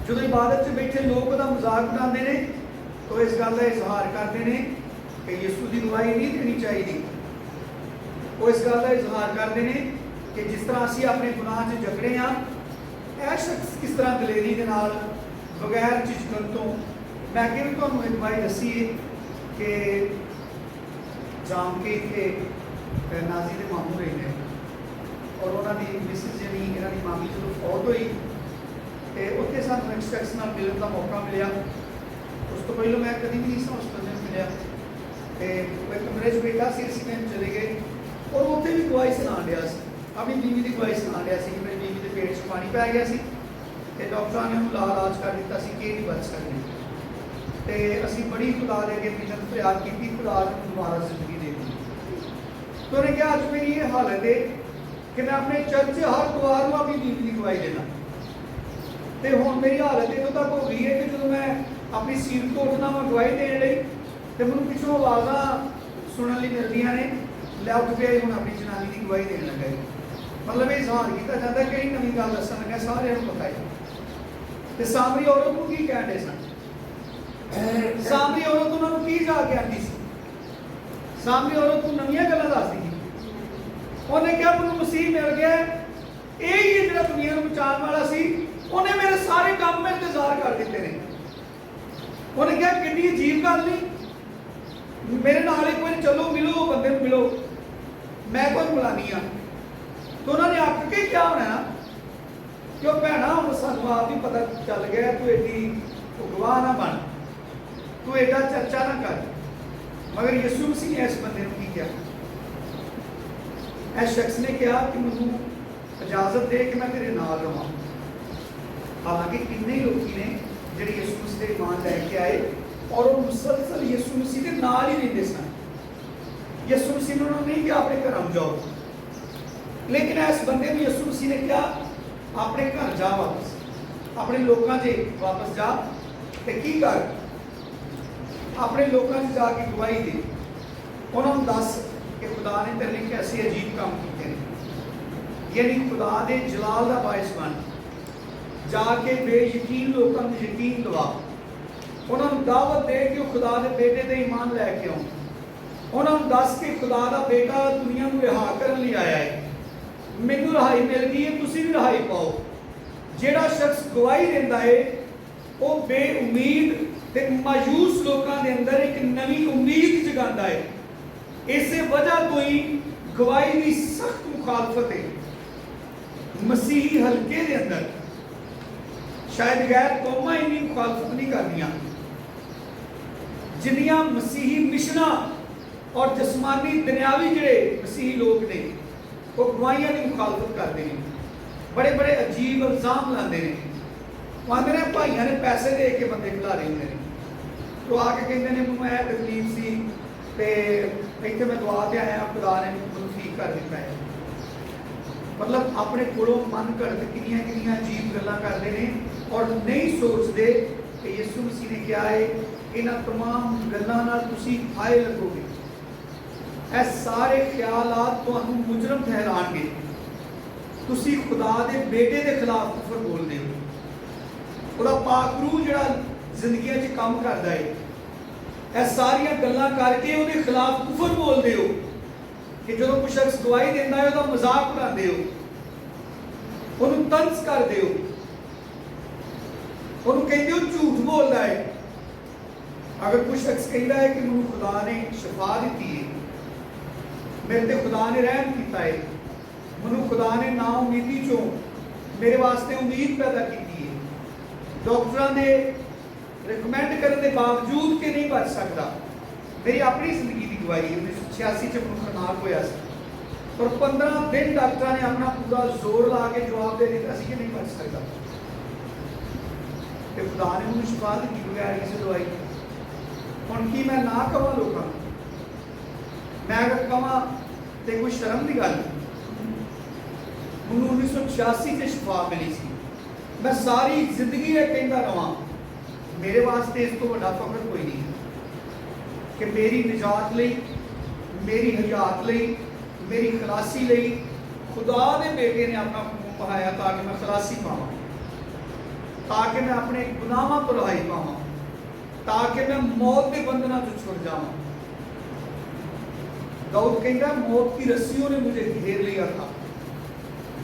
जो इबादत च बैठे लोग का मजाक बनाते हैं, तो इस गल का इजहार करते हैं कि यीशु की गवाही नहीं देनी चाहिए। वो इस गल का इजहार करते हैं कि जिस तरह असी अपने गुनाह से जकड़े हाँ, यह शख्स किस तरह दलेरी के नाल बगैर झिझकन तो, मैं अगे भी तुहानूं एक गवाही दसी है कि जाम के इत्थे नाजी के मामू रहे हैं और उन्होंने मिसिस जी इन्हों की मामी जो फौत हुई, तो उत्थे सानूं एक शख्स नाल मिलने का मौका मिला। उस तो पहले मैं कभी भी नहीं उस बंदे मिलिया, तो मैं कमरे च बैठा सी, असीं में चले गए और उत्थे भी गवाही सुना दिया, अपनी बीवी की गवाही सुना दिया कि मेरी बीवी के पेट च पानी पै गया सी, तो डॉक्टर ने उन्होंने इलाज कर दिता सी कि नहीं बच सकते। तो असीं बड़ी खुदा दे अगे मिन्नत फरियाद की, खुदा ने दोबारा जिंदगी दे दी। तो उन्हें कहा अज मेरी ये हालत है कि मैं अपने चर्च हर दुआर में अपनी बीवी की गवाही देना, तो हुण मेरी हालत इतों तक हो गई है कि जो मैं अपनी सीट तो उठना मैं गवाही देने लई, तो मैं पिछों आवाज़ा सुनने लई मिलदियां ने, लै उठ पिया हुण अपनी जनानी की गवाही देने लगा है। मतलब ये इजहार किया जाता है कि नवी गल दसन लगा, सारे पता है। तो सामरी औरत को की कह रहे सन, सामरी औरत उन्होंने की जाके आती सी, सामरी औरत को नवीं गल्लां दसदी सी। उन्हें क्या मैनूं मसीह मिल गया, यही है जो दुनिया को बचाने वाला सी, उन्हें मेरे सारे काम में इंतजार कर दिते ने। उन्हें क्या कितनी अजीब गल नहीं, मेरे नाल एक बार चलो मिलो, बंदे मिलो, मैं कोई बुलानी हाँ। तो उन्होंने आख के क्या होना ना कि भैना हम सानू आप ही पता चल गया, तू एडी गवाह ना बन, तू एडा चर्चा ना कर। मगर यीशु मसीह ने इस बंदे को क्या, इस शख्स ने कहा कि मैनू इजाजत दे कि मैं तेरे नाल रहां। हालांकि किन्ने लोग ने ਜਿਹੜੇ यीशु मसीह ਦੇ ईमान लैके आए और वो मुसलसल यीशु मसीह के नाल ही रहते सन। यीशु मसीह ने उन्होंने नहीं कहा अपने घर जाओ, लेकिन इस बंदे को यीशु मसीह ने कहा अपने घर जा, वापस अपने लोगों से वापस जा, तो की कर अपने लोगों से जाके गवाही दे, उन्होंने दस कि खुदा ने तेरे लिए कैसे अजीब काम किए हैं, यानी खुदा के जलाल का बायस बन, जाके बेयकीन लोगों को यकीन दवा, उन्होंने दावत दे कि खुदा के बेटे से ईमान लैके आओ, उन्होंने दस के खुदा का बेटा दुनिया को रिहा करने लिए आया है, मैनू रहाई मिल गई है, तुसी भी रहाई पाओ। जिहड़ा शख्स गवाही देता है वो बेउमीद ते मायूस लोगों के अंदर एक नवी उम्मीद जगाता है। इस वजह तो ही गवाही की सख्त मुखालफत है। मसीही हल्के के अंदर शायद गैर कौमां इन्नी मुखालफत नहीं करनियां जिन्नियां मसीही मिशना और जसमानी दुनियावी जिहड़े मसीही लोग ने वो गवाहियां की मुखालफत करते हैं, बड़े बड़े अजीब इल्जाम लाते हैं। आते हैं भाइयों ने पैसे दे के बंदे खिला रहे होंगे, तो आके कहते हैं मैं तकलीफ सी, ਤੇ ਇੱਥੇ ਮੈਂ ਦੁਆ ਤੇ ਆਇਆ, ਖੁਦਾ ਨੇ ਮੈਨੂੰ ਠੀਕ ਕਰ ਦਿੱਤਾ ਹੈ। ਮਤਲਬ ਆਪਣੇ ਕੋਲੋਂ ਮਨ ਘੜਤ ਕਿੰਨੀਆਂ ਕਿੰਨੀਆਂ ਅਜੀਬ ਗੱਲਾਂ ਕਰਦੇ ਨੇ ਔਰ ਨਹੀਂ ਸੋਚਦੇ ਕਿ ਯਿਸੂ ਮਸੀਹ ਨੇ ਕਿਹਾ ਹੈ ਇਹਨਾਂ तमाम ਗੱਲਾਂ ਨਾਲ ਤੁਸੀਂ ਫਾਇਲ ਲੱਗੋਗੇ। ਇਹ ਸਾਰੇ ਖਿਆਲਾਤ ਤੁਹਾਨੂੰ ਮੁਜਰਮ ਠਹਿਰਾਣਗੇ। ਤੁਸੀਂ ਖੁਦਾ ਦੇ ਬੇਟੇ ਦੇ ਖਿਲਾਫ ਕੁਫਰ ਬੋਲਦੇ ਹੋ। ਉਹਦਾ ਪਾਕ ਰੂਹ ਜਿਹੜਾ ਜ਼ਿੰਦਗੀਆਂ 'ਚ ਕੰਮ ਕਰਦਾ ਹੈ, ਇਹ ਸਾਰੀਆਂ ਗੱਲਾਂ ਕਰਕੇ ਉਹਦੇ ਖਿਲਾਫ ਕੁਫਰ ਬੋਲਦੇ ਹੋ ਕਿ ਜਦੋਂ ਕੋਈ ਸ਼ਖਸ ਗਵਾਹੀ ਦਿੰਦਾ ਹੈ ਉਹਦਾ ਮਜ਼ਾਕ ਉਡਾਉਂਦੇ ਹੋ, ਉਹਨੂੰ ਤੰਜ਼ ਕਰਦੇ ਹੋ, ਉਹਨੂੰ ਕਹਿੰਦੇ ਹੋ ਝੂਠ ਬੋਲਦਾ ਹੈ। ਅਗਰ ਕੋਈ ਸ਼ਖਸ ਕਹਿੰਦਾ ਹੈ ਕਿ ਮੈਨੂੰ ਖੁਦਾ ਨੇ ਸ਼ਫਾ ਦਿੱਤੀ ਹੈ, ਮੇਰੇ ਤੇ ਖੁਦਾ ਨੇ ਰਹਿਮ ਕੀਤਾ ਹੈ, ਮੈਨੂੰ ਖੁਦਾ ਨੇ ਨਾ ਉਮੀਦੀ ਚੋਂ ਮੇਰੇ ਵਾਸਤੇ ਉਮੀਦ ਪੈਦਾ ਕੀਤੀ ਹੈ, ਡਾਕਟਰਾਂ ਦੇ ਰਿਕਮੈਂਡ ਕਰਨ ਦੇ ਬਾਵਜੂਦ ਕਿ ਨਹੀਂ ਬਚ ਸਕਦਾ। ਮੇਰੀ ਆਪਣੀ ਜ਼ਿੰਦਗੀ ਦੀ ਗਵਾਹੀ 1986 ਚ ਮੈਨੂੰ ਖਤਨਾਕ ਹੋਇਆ ਸੀ, ਪਰ 15 ਦਿਨ ਡਾਕਟਰਾਂ ਨੇ ਆਪਣਾ ਪੂਰਾ ਜ਼ੋਰ ਲਾ ਕੇ ਜਵਾਬ ਦੇ ਦਿੱਤਾ ਸੀ ਕਿ ਨਹੀਂ ਬਚ ਸਕਦਾ, ਤੇ ਖੁਦਾ ਨੇ ਮੈਨੂੰ ਸ਼ਿਫਾ ਦਿੱਤੀ ਬਗੈਰ ਕਿਸੇ ਦਵਾਈ ਤੋਂ। ਹੁਣ ਕੀ ਮੈਂ ਨਾ ਕਹਾਂ ਲੋਕਾਂ ਨੂੰ? ਮੈਂ ਅਗਰ ਕਹਾਂ ਤੇ ਕੋਈ ਸ਼ਰਮ ਦੀ ਗੱਲ ਨਹੀਂ। ਮੈਨੂੰ 1986 ਚ ਸ਼ਿਫਾ ਮਿਲੀ ਸੀ, ਮੈਂ ਸਾਰੀ ਜ਼ਿੰਦਗੀ ਇਹ ਕਹਿੰਦਾ ਰਹਾਂ। ਮੇਰੇ ਵਾਸਤੇ ਇਸ ਤੋਂ ਵੱਡਾ ਫਖਰ ਕੋਈ ਨਹੀਂ ਕਿ ਮੇਰੀ ਨਿਜਾਤ ਲਈ, ਮੇਰੀ ਹਯਾਤ ਲਈ, ਮੇਰੀ ਖਲਾਸੀ ਲਈ ਖੁਦਾ ਦੇ ਬੇਟੇ ਨੇ ਆਪਣਾ ਖੂਨ ਬਹਾਇਆ ਤਾਂ ਕਿ ਮੈਂ ਖਲਾਸੀ ਪਾਵਾਂ, ਤਾਂ ਕਿ ਮੈਂ ਆਪਣੇ ਗੁਨਾਹਾਂ ਤੋਂ ਰਿਹਾਈ ਪਾਵਾਂ, ਤਾਂ ਕਿ ਮੈਂ मौत के बंधना से छुट जाऊं। दाऊद कहता है मौत की रस्सियों ने मुझे घेर लिया था।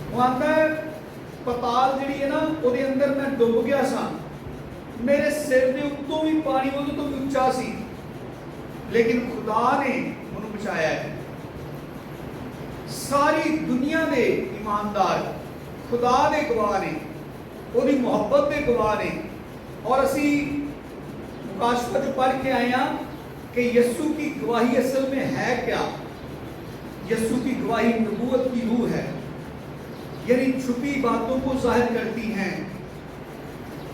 वो आता है पताल जिहड़ी है ना ਉਹਦੇ अंदर मैं डुब गया सा, मेरे सिर के उत्तों भी पानी ਉਹਦੇ ਤੋਂ भी ਉੱਚਾ ਸੀ, लेकिन खुदा ने ਮੈਨੂੰ बचाया है। सारी दुनिया ਦੇ ईमानदार खुदा ਦੇ गवाह ने, ਉਹਦੀ ਮੁਹੱਬਤ ਦੇ गवाह ने। और ਅਸੀਂ मुकाशफत पढ़ के आए हैं कि यस्सु की गवाही असल में है क्या। यस्सु की गवाही नबूवत की रूह है, यानी छुपी बातों को जाहिर करती हैं।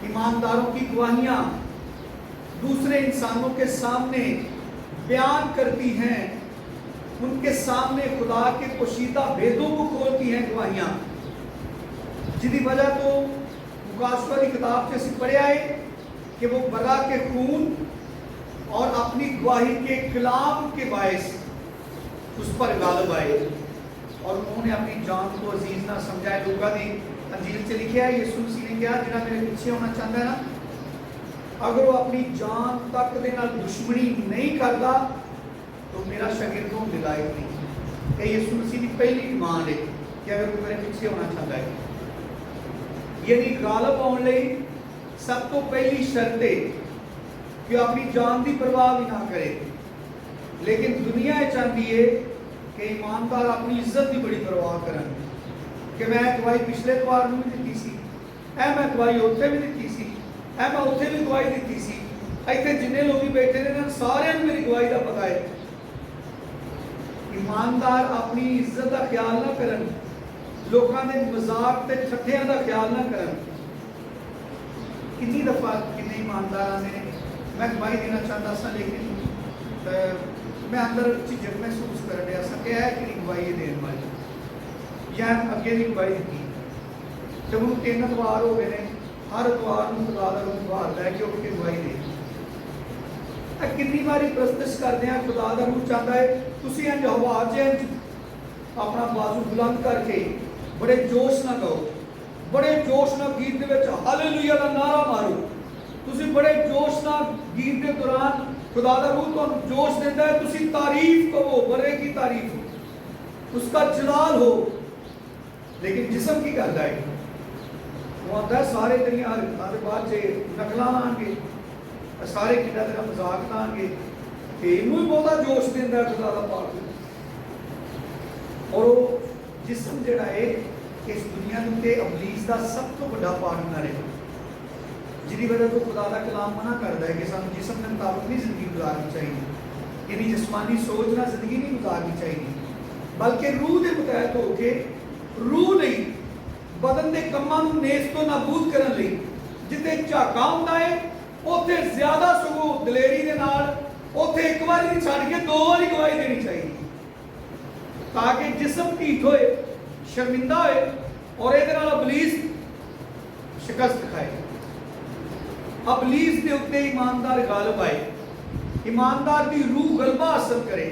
ईमानदारों की गवाहियां दूसरे इंसानों के सामने बयान करती हैं, उनके सामने खुदा के पोशीदा भेदों को खोलती हैं गवाहियां, जिसकी वजह तो मुकाशफत की किताब से पढ़े आए कि वो बरा के खून और अपनी गवाही के कलाम के बायस उस पर गालिब आए और उन्होंने अपनी जान को अजीज ना समझाए। लूका दी अंजील से लिखा है यीशु मसीह ने कहा जिहड़ा मेरे पीछे होना चाहता है ना, अगर वो अपनी जान तक दे नाल दुश्मनी नहीं करता तो मेरा शागिर्द होने लायक नहीं। ये यीशु मसीह की पहली डिमांड है कि अगर कोई मेरे पीछे होना चाहता है, यदि गालिब होने लई सब तो पहली शर्त है कि अपनी जान की परवाह भी ना करे। लेकिन दुनिया चाहती है कि ईमानदार अपनी इज्जत की बड़ी परवाह करन कि मैं गवाही पिछले इतवार में भी दी सी, मैं गवाही उत्थे भी दी सी, मैं उत्थे भी गवाही दी सी, इतने जिन्ने लोग बैठे ने सारे मेरी गवाही का पता है। ईमानदार अपनी इज्जत का ख्याल ना करन, लोगों के मजाक ते ठट्ठियां का ख्याल ना करन। कितनी दफा कितने ईमानदार आते हैं, मैं गवाही देना चाहता सा लेकिन मैं अंदर झिझक महसूस कर रहा सा कि है कि गवाही देने वाली या अगे नहीं गवाही दी। जब हम 3 इतवार हो गए, हर इतवार में खुदा का रूह बाहर लैके उठ के गवाही दे। कितनी बारी प्रस्तश करते हैं, खुदा का रूह चाहता है तुसी इंज हवा च अपना बाजू बुलंद करके बड़े जोश ना गाओ, बड़े जोश ना गीत दे विच हालेलुया दा नारा मारो। तुसी बड़े जोश ना गीत के दौरान खुदा दा रूह तुहानू जोश देता है, तुसी तारीफ करो, बड़े की तारीफ हो, उसका जलाल हो। लेकिन जिस्म की करता है, वो आता है सारे तेरियां हरकतां दे बाद जे नकलां लाणगे, सारे किड्डा तेरा मजाक लाणगे, ते इनू ही बहुता जोश देंदा है खुदा दा पाक। और वो जिस्म जिहड़ा है इस दुनिया के अबलीस का सब तो बड़ा पार्टनर है, जिसकी वजह तो खुदा का कलाम मना करता है कि सानू जिस्म के मुताबिक नहीं जिंदगी गुजारनी चाहिए, यानी जिस्मानी सोच ना जिंदगी नहीं गुजारनी चाहिए, बल्कि रूह के मुतहत होकर रूह नहीं बदन के कमां नूं नेस तो नाबूद करने लई जिथे झाका हुंदा है उत्थे ज्यादा सगों दलेरी दे नाल ਉੱਥੇ ਇੱਕ ਵਾਰੀ ਨਹੀਂ ਛੱਡ ਕੇ 2 ਵਾਰੀ ਗਵਾਹੀ ਦੇਣੀ ਚਾਹੀਦੀ, ਤਾਂ ਕਿ ਜਿਸਮ ਢੀਠ ਹੋਏ, ਸ਼ਰਮਿੰਦਾ ਹੋਏ ਔਰ ਇਹਦੇ ਨਾਲ ਇਬਲੀਸ ਸ਼ਿਕਸਤ ਖਾਏ। ਇਬਲੀਸ ਦੇ ਉੱਤੇ ਈਮਾਨਦਾਰ ਗਾਲਬ ਆਏ, ਈਮਾਨਦਾਰ ਦੀ ਰੂਹ ਗਲਬਾ ਹਾਸਲ ਕਰੇ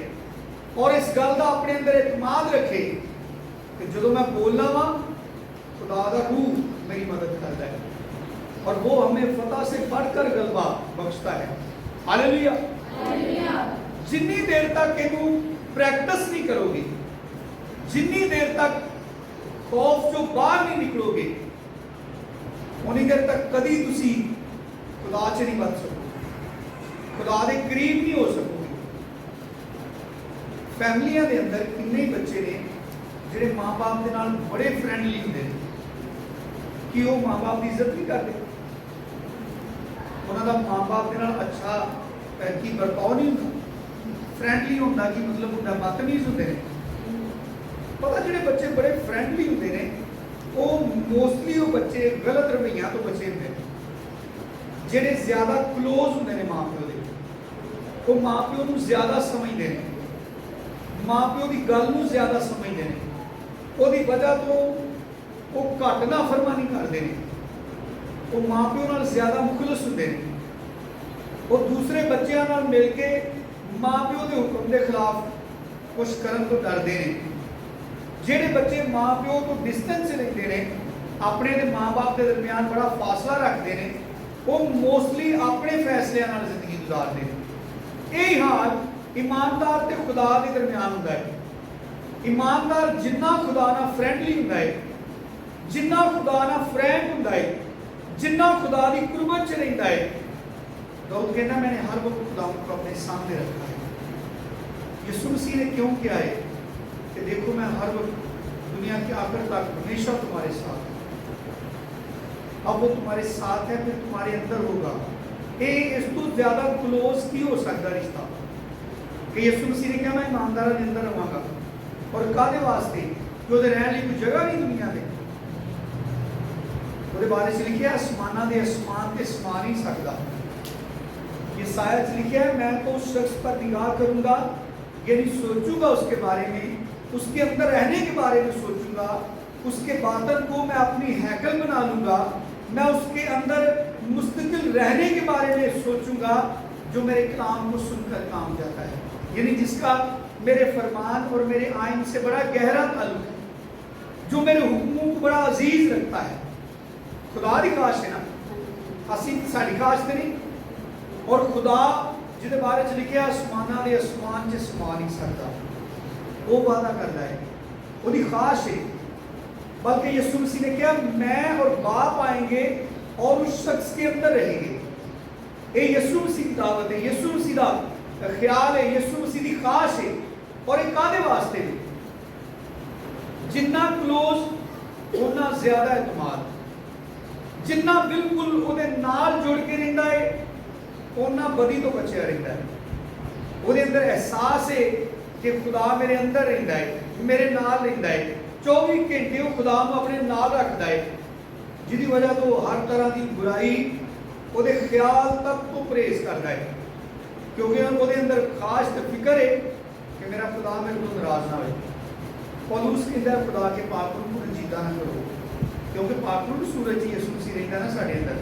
ਔਰ ਇਸ ਗੱਲ ਦਾ ਆਪਣੇ ਅੰਦਰ ਇਤਮਾਦ ਰੱਖੇ ਕਿ ਜਦੋਂ ਮੈਂ ਬੋਲਣਾ ਵਾ खुदा का रूह मेरी मदद करता है और वो हमें फतह से बढ़कर गलबा बख्शता है। हालेलुया। जितनी देर तक इनू प्रैक्टिस नहीं करोगे, जितनी देर तक खौफ जो बाहर नहीं निकलोगे, उन्नी देर तक कभी तुसी खुदा च नहीं बच सकोगे, खुदा के करीब नहीं हो सकोगे। फैमिलियां दे अंदर किन्ने बच्चे ने जिहड़े माँ बाप के नाल बड़े फ्रेंडली होंदे ने कि वो माँ बाप की इज्जत नहीं करते, उन्होंने माँ बाप के नाल अच्छा की बर्ताव नहीं होता, फ्रेंडली होता कि मतलब होंदा बदतमीज होंदे ने। पता जिहड़े बच्चे बड़े फ्रेंडली होंदे ने वो मोस्टली वो बच्चे गलत रवैया तो बचे होंदे ने। जिहड़े ज़्यादा क्लोज होंदे ने माँ प्यो दे, वो माँ प्यो नूं ज़्यादा समझदे ने, माँ प्यो की गल नूं ज़्यादा समझदे ने, ਉਹਦੀ वजह तो वो घट नाफरमानी करते हैं, वो माँ प्यो नाल ज़्यादा मुखलस होंदे ने, वो दूसरे बच्चों नाल मिल के माँ प्यो के हुक्म के खिलाफ कुछ करन तो डरते हैं। जिहड़े बच्चे माँ प्यो तो डिस्टेंस लेंदे ने, अपने ते माँ बाप के दरमियान बड़ा फासला रखते हैं, वो मोस्टली अपने फैसलों नाल जिंदगी गुजारते हैं। यही हाल ईमानदार ते खुदा के दरमियान होंदा है। ईमानदार जिन्ना खुदा नाल फ्रेंडली होंदा है, जिन्ना खुदा नाल फ्रेंड होंदा है, जिन्ना खुदा की कुर्बत च रहिंदा है, दाऊद कहना मैंने हर वक्त खुदा को अपने सामने रखा है। यीशु मसीह ने क्यों किया है कि देखो मैं हर वक्त दुनिया के आखिर तक हमेशा तुम्हारे साथ हूं। अब वो तुम्हारे साथ है, फिर तुम्हारे अंदर होगा। ये इस तो ज्यादा क्लोज की हो सकता रिश्ता कि यीशु मसीह ने कहा मैं ईमानदार के अंदर रहांगा और कादे वास्ते कि ਉਹਦੇ ਰਹਿਣ ਲਈ ਕੋਈ ਜਗ੍ਹਾ ਨਹੀਂ ਦੁਨੀਆ ਤੇ। ਉਹਦੇ ਬਾਰੇ ਚ ਲਿਖਿਆ आसमाना ਦੇ आसमान ਤੇ ਸਮਾ नहीं सकता। ये शायद लिखा है मैं तो उस शख्स पर निगाह करूंगा, यानी सोचूंगा उसके बारे में, उसके अंदर रहने के बारे में सोचूंगा, उसके बातन को मैं अपनी हैकल बना लूंगा, मैं उसके अंदर मुस्तकिल रहने के बारे में सोचूंगा जो मेरे कलाम को सुनकर काम जाता है, यानी जिसका मेरे फरमान और मेरे आइन से बड़ा गहरा ताल्लुक है, जो मेरे हुक्मों को बड़ा अजीज रखता है। खुदा की खाश है ना, असी साड़ी खाश तो नहीं। और खुदा जिहदे बारे च लिखिया आसमाना दे आसमान च समा नहीं सकता, वो वादा करता है, उसकी खाश है। बल्कि यीशु मसीह ने कहा मैं और बाप आएंगे और उस शख्स के अंदर रहेंगे। ये यीशु मसीह की दावत है, यीशु मसीह का ख्याल है, यीशु मसीह की खाश है। और एक कादे वास्ते जिन्ना क्लोज उन्ना ज्यादा एतमाद, जिन्ना बिल्कुल उहदे नाल जुड़ के रहिंदा है उन्ना बदी तो बचिया रहिंदा है। उहदे अंदर एहसास है कि खुदा मेरे अंदर रहिंदा है, मेरे नाल रहिंदा है, 24 घंटे वो खुदा नूं अपने नाल रखदा है, जिहदी वजह तो हर तरह की बुराई उहदे ख्याल तक तो परहेज करदा है, क्योंकि उहदे अंदर खास फिक्र है कि मेरा खुदा मेरे को नाराज ना हो। पौलुस कहता है खुदा के पाक रूह को रंजीदा ना करो, क्योंकि पाक रूह सूरज ही यीशु मसीह रहिंदा ना साडे अंदर।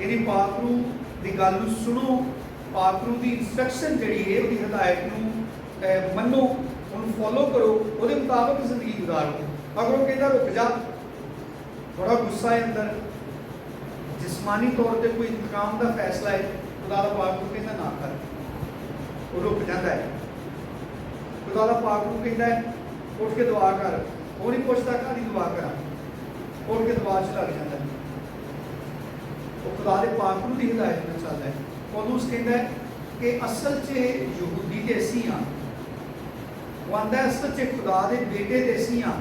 यानी पाक रूह की गल सुनो, पाक रूह की इंस्ट्रक्शन जिहड़ी है उसकी हिदायत नूं मनो, उन्हें फॉलो करो, उसके मुताबिक जिंदगी गुजारो। अगर वो कहता रुक जा, बड़ा गुस्सा है अंदर, जिसमानी तौर पर कोई इंतकाम का फैसला है, खुदा का पाक रूह कहता ना कर, वो रुक जाता है। खुदा का पाक रूह कहता है उठ के दुआ कर, वो नहीं पूछता कादी दुआ करा, उठ के दुआ च लग जाता है। वो खुदा के पाक रूह की हिदायत में चलता है। पौलुस कहता है कि असल च यहूदी ते असीं हां, वो आंदा असल च खुदा के बेटे ते असीं हां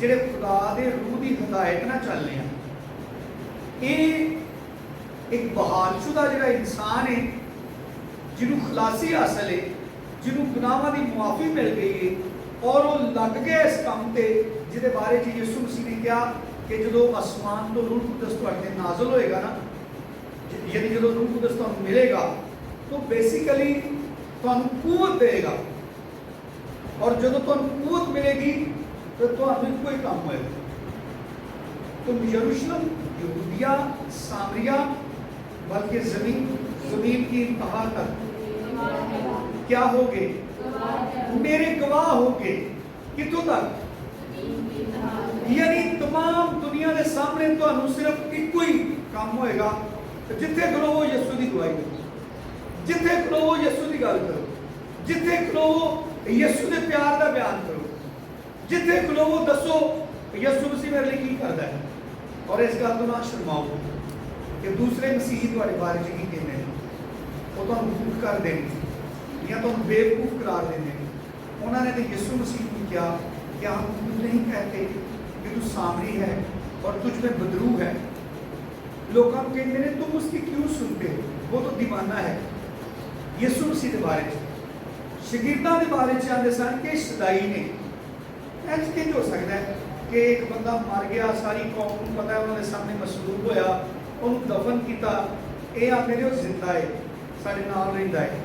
जिहड़े खुदा के रूह की हिदायत ना चलने हैं। ये एक बहालशुदा जिहड़ा इंसान है जिन्होंने खलासी हासिल है, जिन्होंने गुनाहां की मुआफ़ी मिल गई है और वो लग गए इस काम से जिहदे बारे च यीशु मसीह ने कहा कि जो आसमान तो रूह कुदस तुहाडे ते नाज़िल होएगा ना, यानी जो रूह कुदस तुहानूं मिलेगा तो बेसिकली ਤੁਹਾਨੂੰ ਕੂਵਤ ਦੇਗਾ। और ਜਦੋਂ ਤੁਹਾਨੂੰ ਕੂਵਤ ਮਿਲੇਗੀ तो ਤੁਹਾਨੂੰ ਇੱਕੋ ਹੀ ਕੰਮ ਹੋਏਗਾ। तुम यरूशलेम, यहूदिया, सामरिया, बल्कि जमीन की इंतहा तक क्या होगे? मेरे गवाह होगे। कितों तक? यानी तमाम दुनिया के सामने तो सिर्फ एक ही काम होएगा, जिथे खलोवो यसू की गवाही करो, जिथे खलोवो यसू की गल करो, जिथे खलोवो यसू के प्यार का बयान करो, जिथे खलोवो दसो यसू मसीह मेरे लिए की करता है। और इस गल तो ना शर्माओ कि दूसरे मसीह तुम्हारे बारे में की कहते हैं, वो तो मूर्ख कर देंगे या तो बेवकूफ करार देंगे। उन्होंने तो यसू मसीह को क्या क्या हम तुम नहीं कहते कि तू सामरी है और तुझ में बदरू है? लोग हम कहते हैं तुम उसकी क्यों सुनते हो, वो तो दीवाना है। यसू मसीह के बारे में शगिर्दां के बारे में आते सन कि सदाई ने ऐसे किंज हो सकता है कि एक बंदा मर गया, सारी कौम को पता है, उन्होंने सामने मसलूब होया, उन्होंने दफन किया, ये आखिर वो जिंदा है, साढ़े नाल रहिंदा है,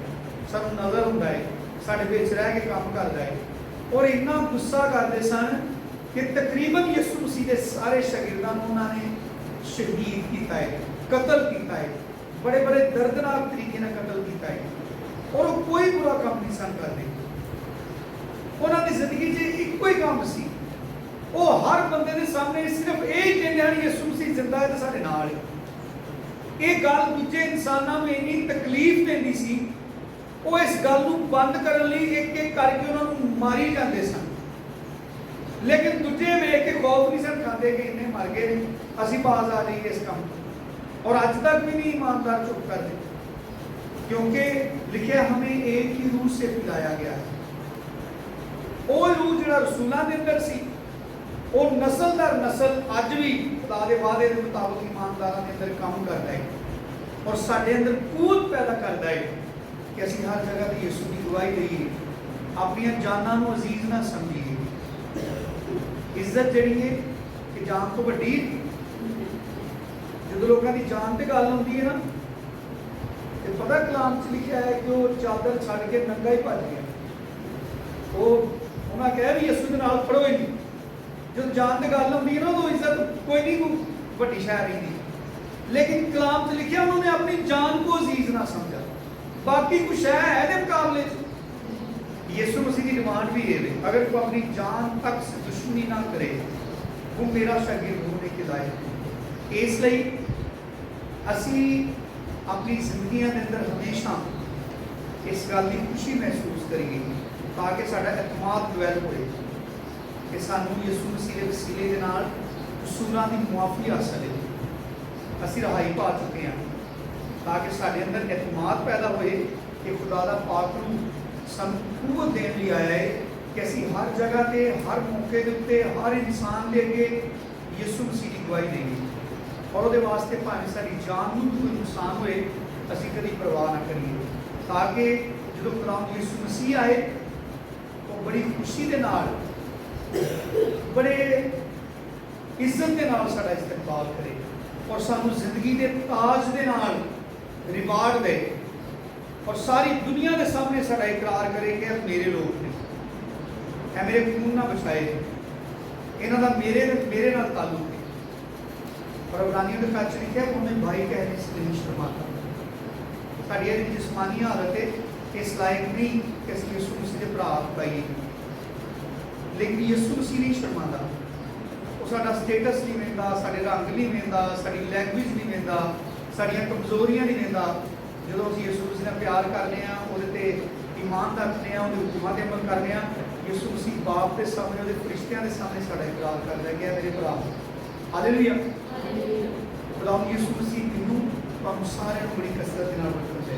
सानू नजर हुंदा है, साढ़े विच रह के काम करता है। और इन्ना गुस्सा करते सन कि तकरीबन यसू मसीह के सारे शागिर्दां नूं उन्होंने शहीद किया है, कतल किया है, बड़े बड़े दर्दनाक तरीके नाल कतल किया है। और वो कोई बुरा काम नहीं सन करते। उन्होंने जिंदगी च इक्को ही काम सी, वो हर बंदे के सामने सिर्फ यही कहते हैं यसू मसीह जिंदा है तो साढ़े नाल है। ये गल दूजे इंसानों में इन्नी तकलीफ देती सी, वो इस गल को बंद करने लिए एक एक करके उन्होंने मारी जाते सन, लेकिन दूजे वेख के खौफ नहीं सन खाते कि इन्हें मर गए, असी बाज आ जाइए इस काम। और अज तक भी नहीं ईमानदार चुप करते, क्योंकि लिखे हमें एक ही रूह से पिलाया गया है। वो रूह जो रसूलों के अंदर सी, वो नस्ल दर नस्ल अज भी खुदा के वादे के मुताबिक ईमानदारों के अंदर काम करता है और साढ़े अंदर कूद पैदा करता है कि असीं हर जगह पर यसू की गवाही दईए, अपनी जानां नूं अजीज ना समझिए। इज्जत जिहड़ी है कि जान तो वड्डी, जो लोगों की जान ते गल आउंदी है ना, तो पता कलाम च लिखा है कि वो चादर छड़ के नंगा ही भज गया। वो उन्हें कहा भी यसू के नाल खड़ो ही नहीं। जो जान की गल आती है ना, तो इज्जत कोई नहीं, कोई वड्डी शह रही, लेकिन कलाम च लिखा उन्होंने अपनी जान को अजीज ना समझा। बाकी कुछ है दे मुकाबले यसू मसीह की डिमांड भी है, अगर कोई अपनी जान तक से दुश्मनी ना करे वो मेरा शागिर्द होने के लायक। इसलिए असी अपनी जिंदगियों के अंदर हमेशा इस गल की खुशी महसूस करिए ताकि साडा एतमाद डिवेलप होए कि सानू यसू मसीह के वसीले के नाल कसूरां दी मुआफ़ी हासिल है, असीं रहाई पा चुके हैं, ताकि साडे अंदर एतमाद पैदा होए कि खुदा दा पाक रूह सानू कुव्वत देण लई आया है कि असीं हर जगह ते हर मौके के उत्ते हर इंसान दे अगे यसू मसीह की गवाही देंगे। और उहदे वास्ते भावें साडी जान नूं कोई नुकसान होए असीं कदी परवाह ना करिए, ताकि जदों खुदावंद यसू मसीह आए तो बड़ी खुशी दे नाल बड़े इज्जत के नाल साडा इस्तकबाल करे और सानू जिंदगी के ताज के नाल रिवार्ड दे और सारी दुनिया के सामने साडा इकरार करे कि मेरे लोग ने, है मेरे खून ना बचाए, इन्हां दा मेरे नाल ताल्लुक है। और इब्रानियों के खत लिखा है उन्हें भाई कहने से नहीं शर्माता। साडी ये जिस्मानी हालत है इस लायक नहीं कि असीं यसू मसीह दे भरा पाइए, लेकिन यसू मसीह नहीं शर्माता। वो साडा स्टेटस नहीं वेंदा, साडे रंग नहीं वेंदा, साडी लैंग्वेज नहीं वेंदा, साडियां कमजोरियां नहीं वेंदा। जो असीं यसू मसीह नाल प्यार करने आ, उहदे ते ईमान रखने आ, उहदे हुकमां ते अमल करने आ, यसू मसीह बाप के सामने उहदे फरिश्तियां के सामने साडा इकरार करदा है कि मेरे भरा। हालेलुया। खुदावंद यसू मसीह नूं तुहानूं सारिआं नूं बड़ी कसरत दे नाल बरकत दे।